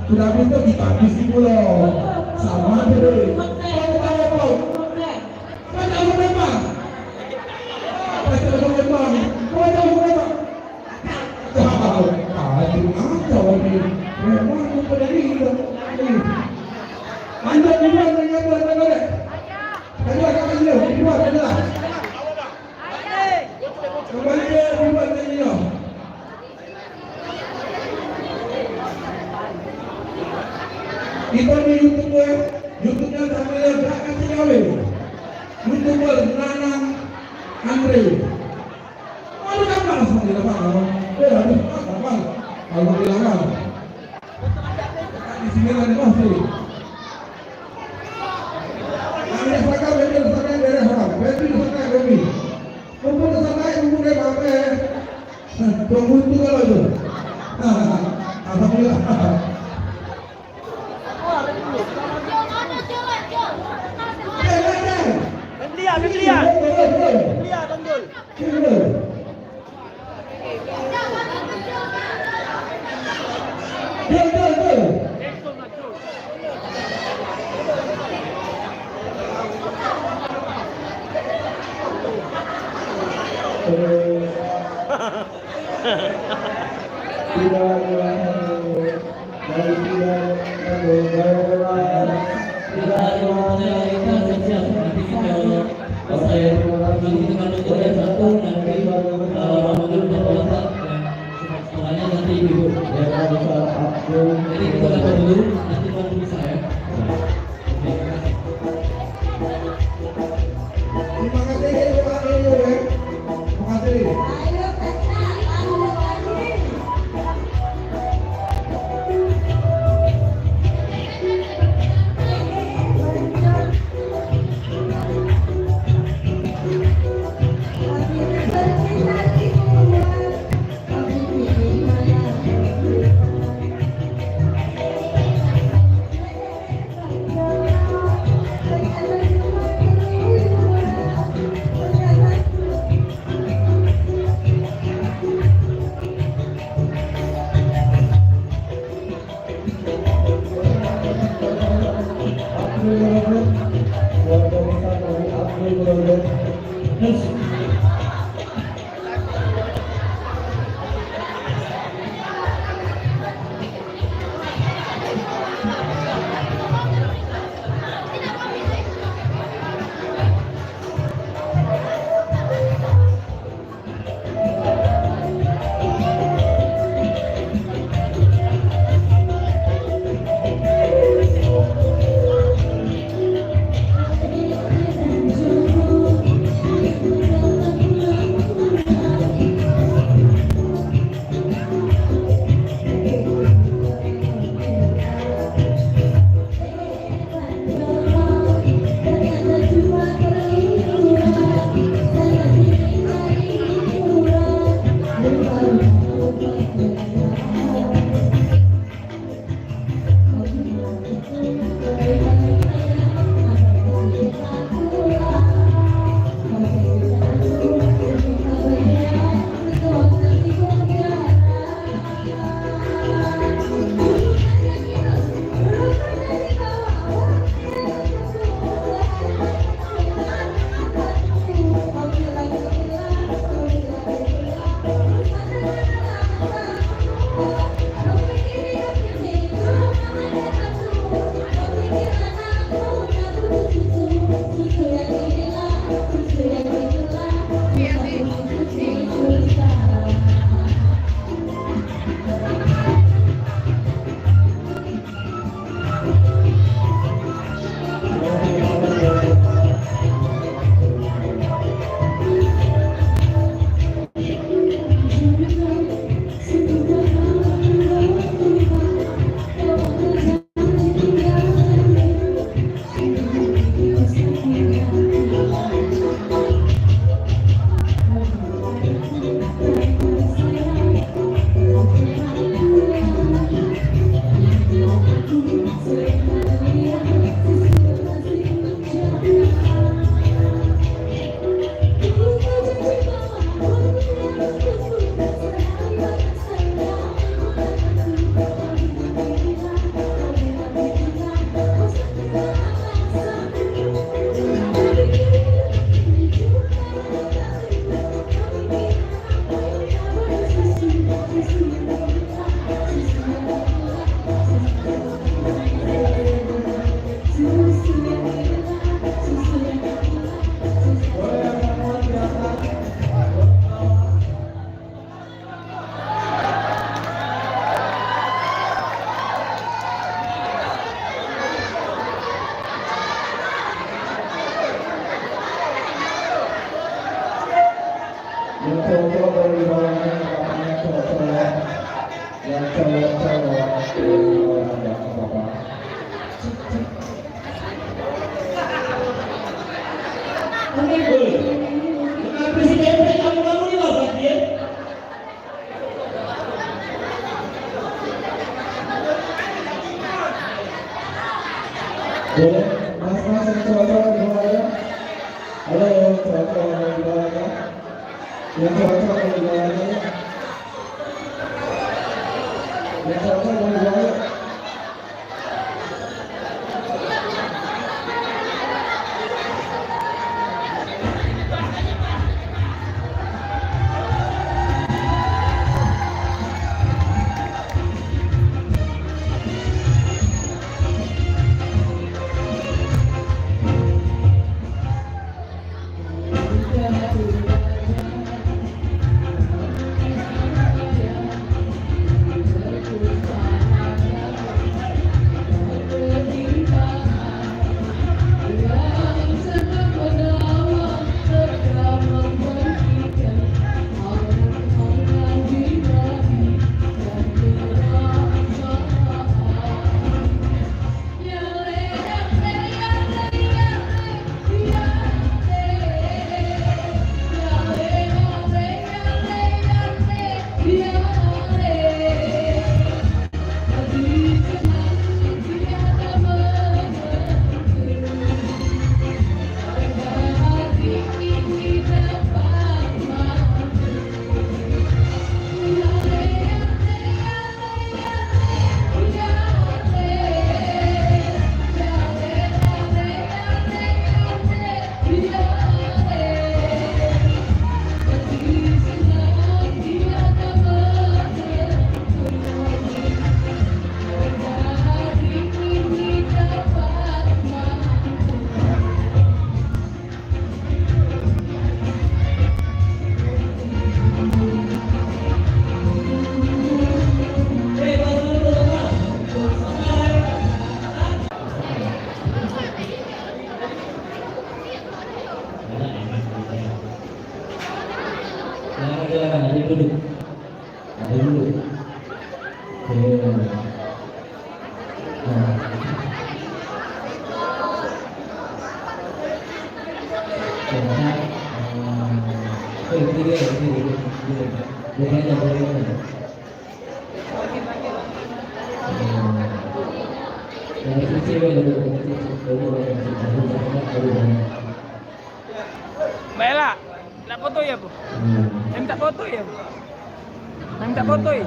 F: Sudah itu kita habis di pulau sama aja deh. Kita di YouTube-nya sambil berangkat gawe. YouTuber Nanang Andre. Kalau kan langsung di depan, aduh, apa? Kalau bilangan. Di sini lagi masih. Kami sekarang betul sekarang dari orang. Betul sekarang kami. Kumpul sekarang kumpul deh bape. Tunggu itu kalau itu. Alhamdulillah.
B: Biblia.
A: Jadi kita dapat dulu, nanti mau bisa ya.
F: Terima kasih Pak Ayo ya. Terima kasih. Boleh, mas-mas yang cowok-cowok di bawah ya. Halo, cocok di bawahnya. Yang cocok di bawahnya. Yang cocok di bawahnya.
A: Ada duduk. Ada dulu.
B: Mbak Ella, nak foto ya Bu? Minta foto ya Bu? Minta foto ya?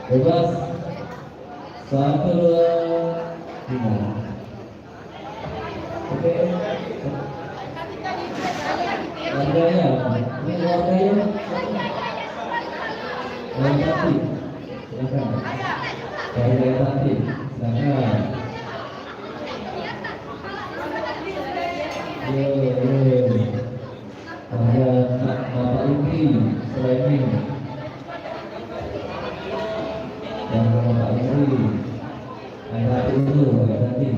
A: Bebas. 1, 2, 3. Oke. Warganya, ini warganya. Tati, silakan. Warga Tati, silakan. Ada Bapak Indi, Selain dan Bapak Indi, ada itu, ada tadi.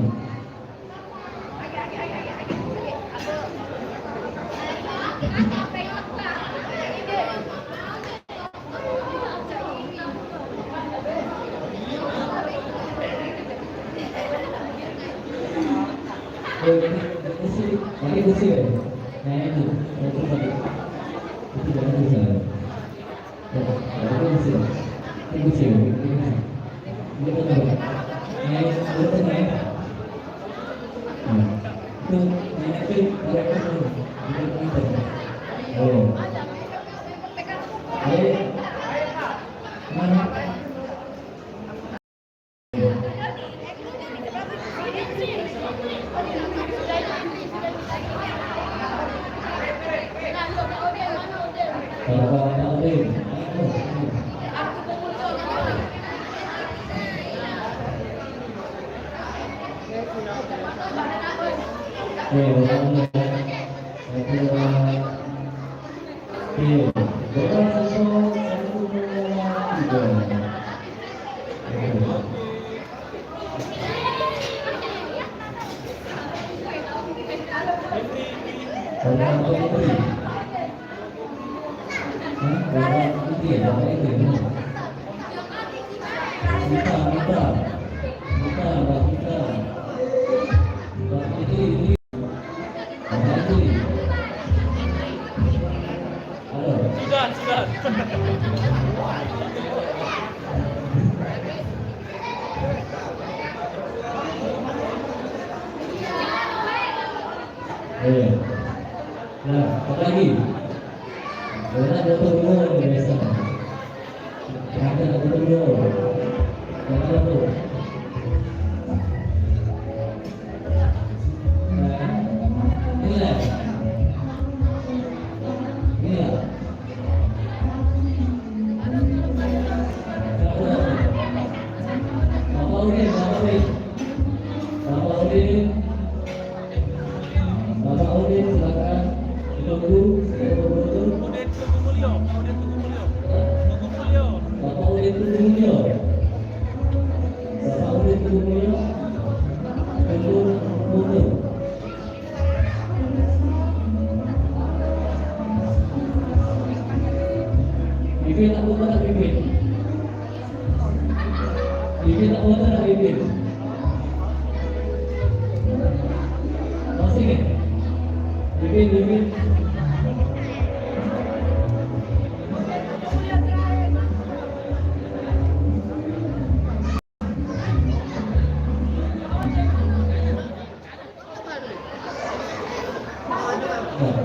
A: Pakai kursi ya? Nah itu tadi. Itu jangan bisa. Pakai kursi. Pakai kursi. Ini betul. Nah itu betul ya. Itu ini pakai kursi. Oh. Ayo. Mana? Kita, Mbak Kita. Mbak ini. Mbak ini. Halo.
B: Sudah.
A: Nah, apa lagi? Ada dulu biasa. Ada dulu. Ada dulu. Inilah. Bapak Udin, silakan. Tunggu.
B: Udin Tugu Mulyo.
A: Bapak Udin Tunggu. Tunggu. Bibit tak foto tak bibit. Bibit tak foto tak bibit. Masih ni? Bibit.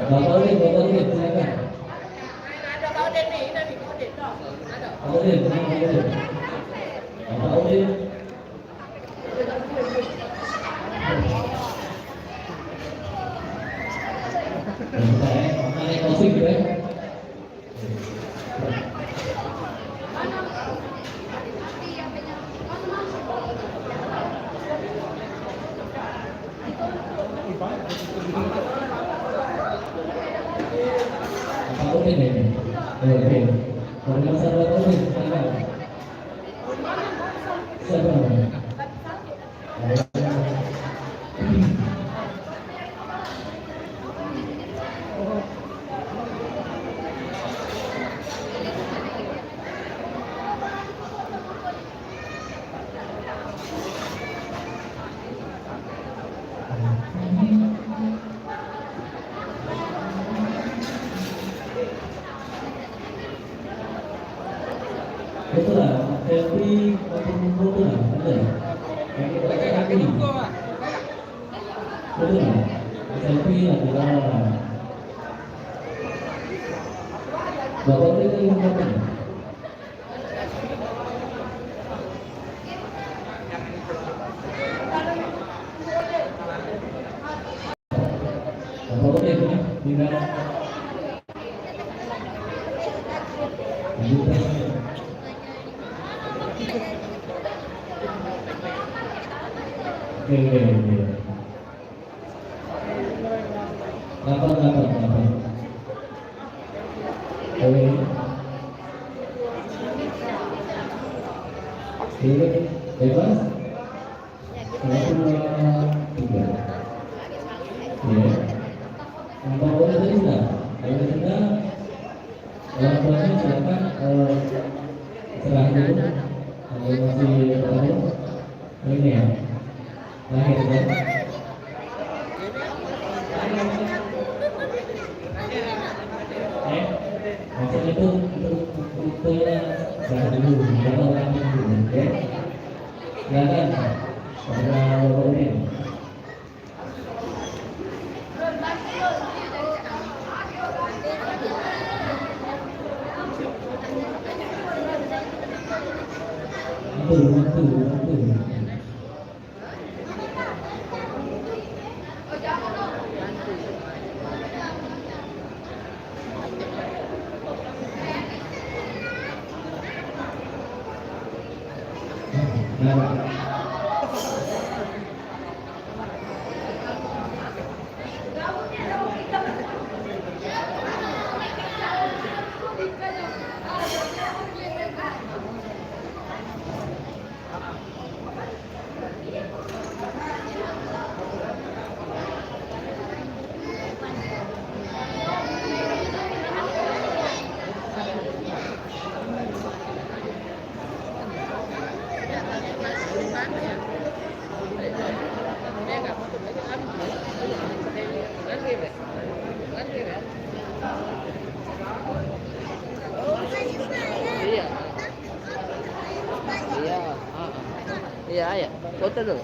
A: Bapak Udin, silakan. Bapak Udin. Ada closing gitu ya. Bapak Udin ya. Oke. Kalau sahabat Udin, silakan. Siapa? Betul lah, selfie foto lah, ada. Pakai kaki ni. Betul lah, selfie adalah. Bapak boleh tadi mengatakan. Bapak boleh ni, tinggal. Oke. Lapor. Oke. Bebas. 3. Ya. Nampak boleh tadi sudah. Kalau sudah, orang tuanya silakan serah dulu. Kalau masih tahu, ini ya. Terakhir ya. Maksudnya itu serah dulu, jangan orang dulu, ya. Silakan pada Bapak Udin. Betul.
G: Iya. Iya, iya, ya. Foto dulu.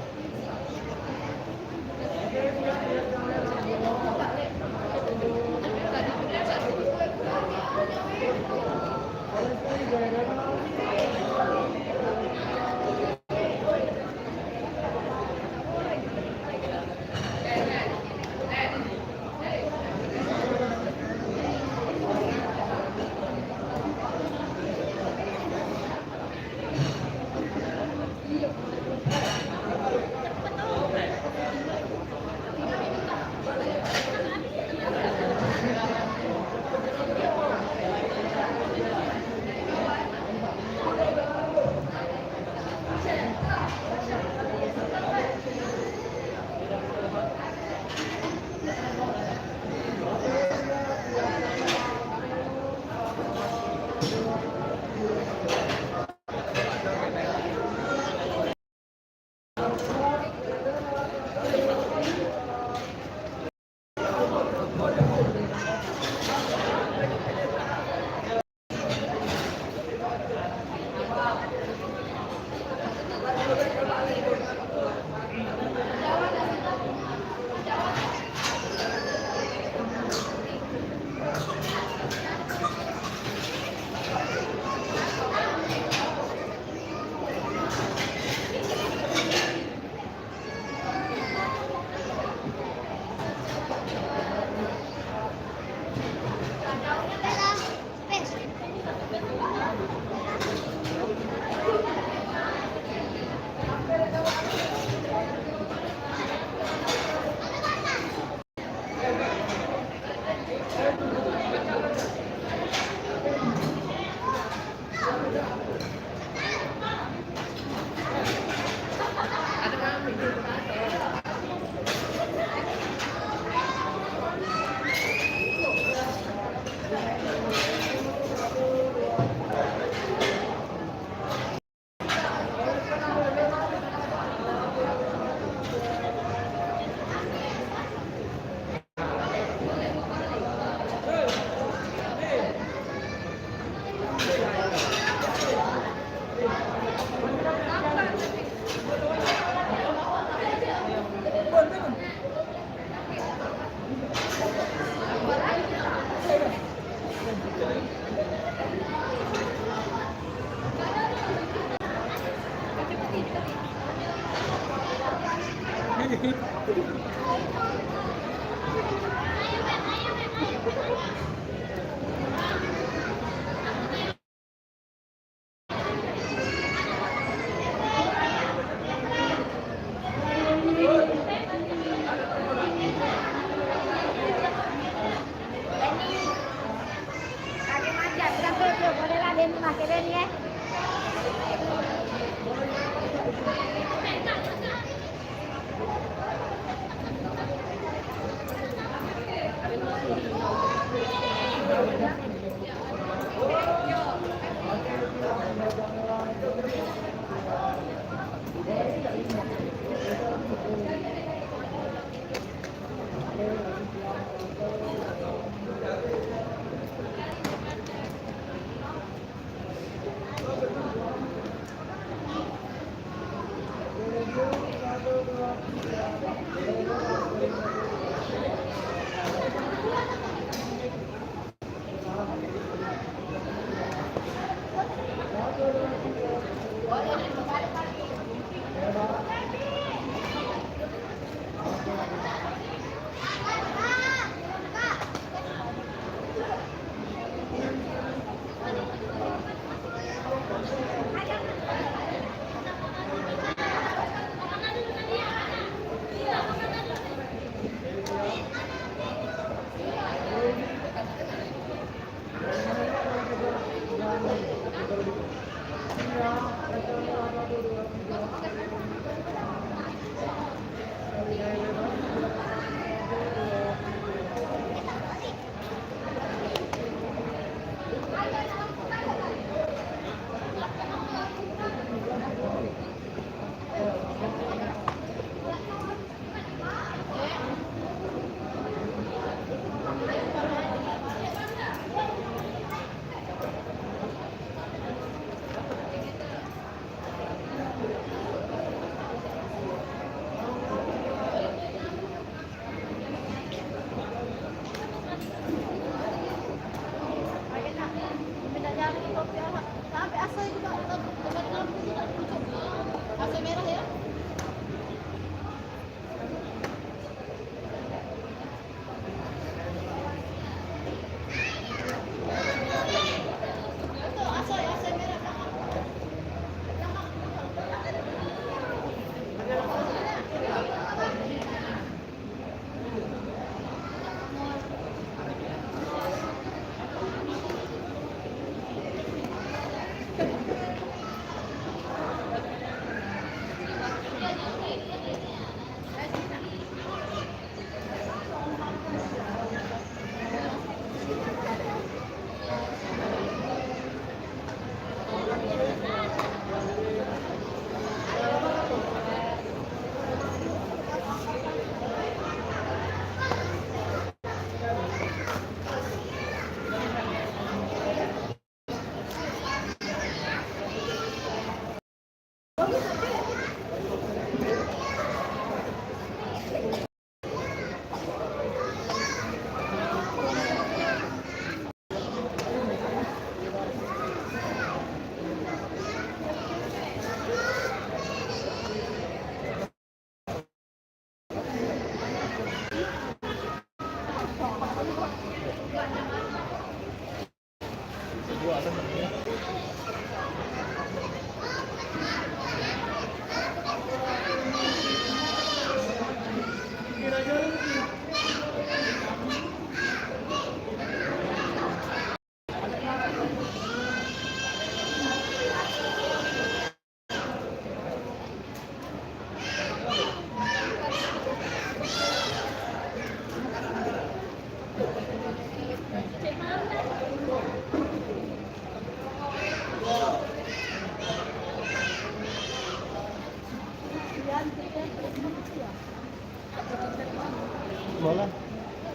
B: Boleh.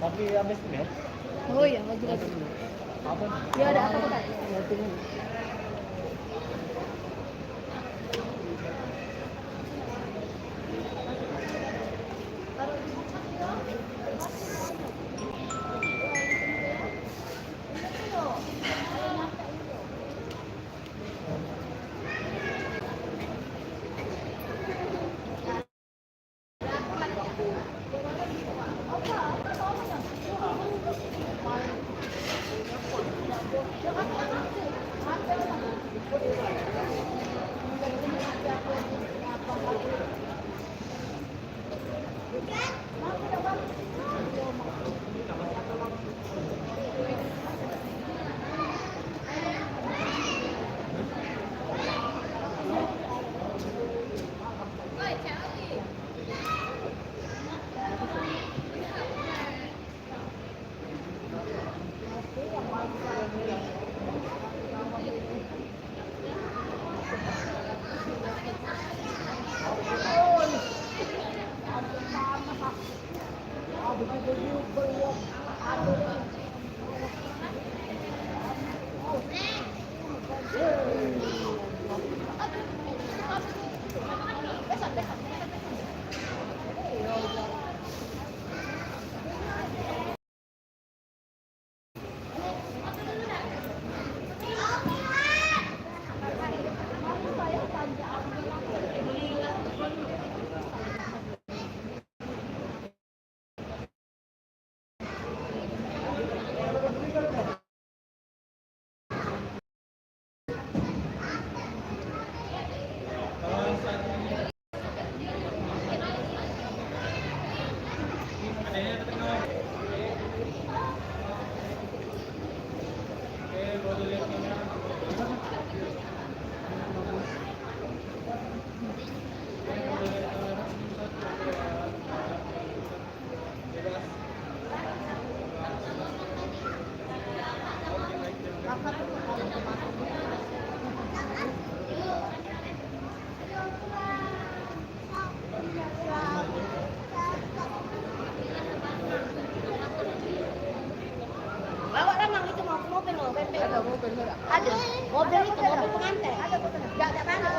B: Tapi habis ya.
C: Oh iya, lagi.
B: Apa?
C: Ya ada apa Pak?
H: Bawa Ramang itu mau ke mobil loh, PP. Ada mobil enggak? Ada. Mobil itu mobil pengantin. Ada. Enggak ada mana.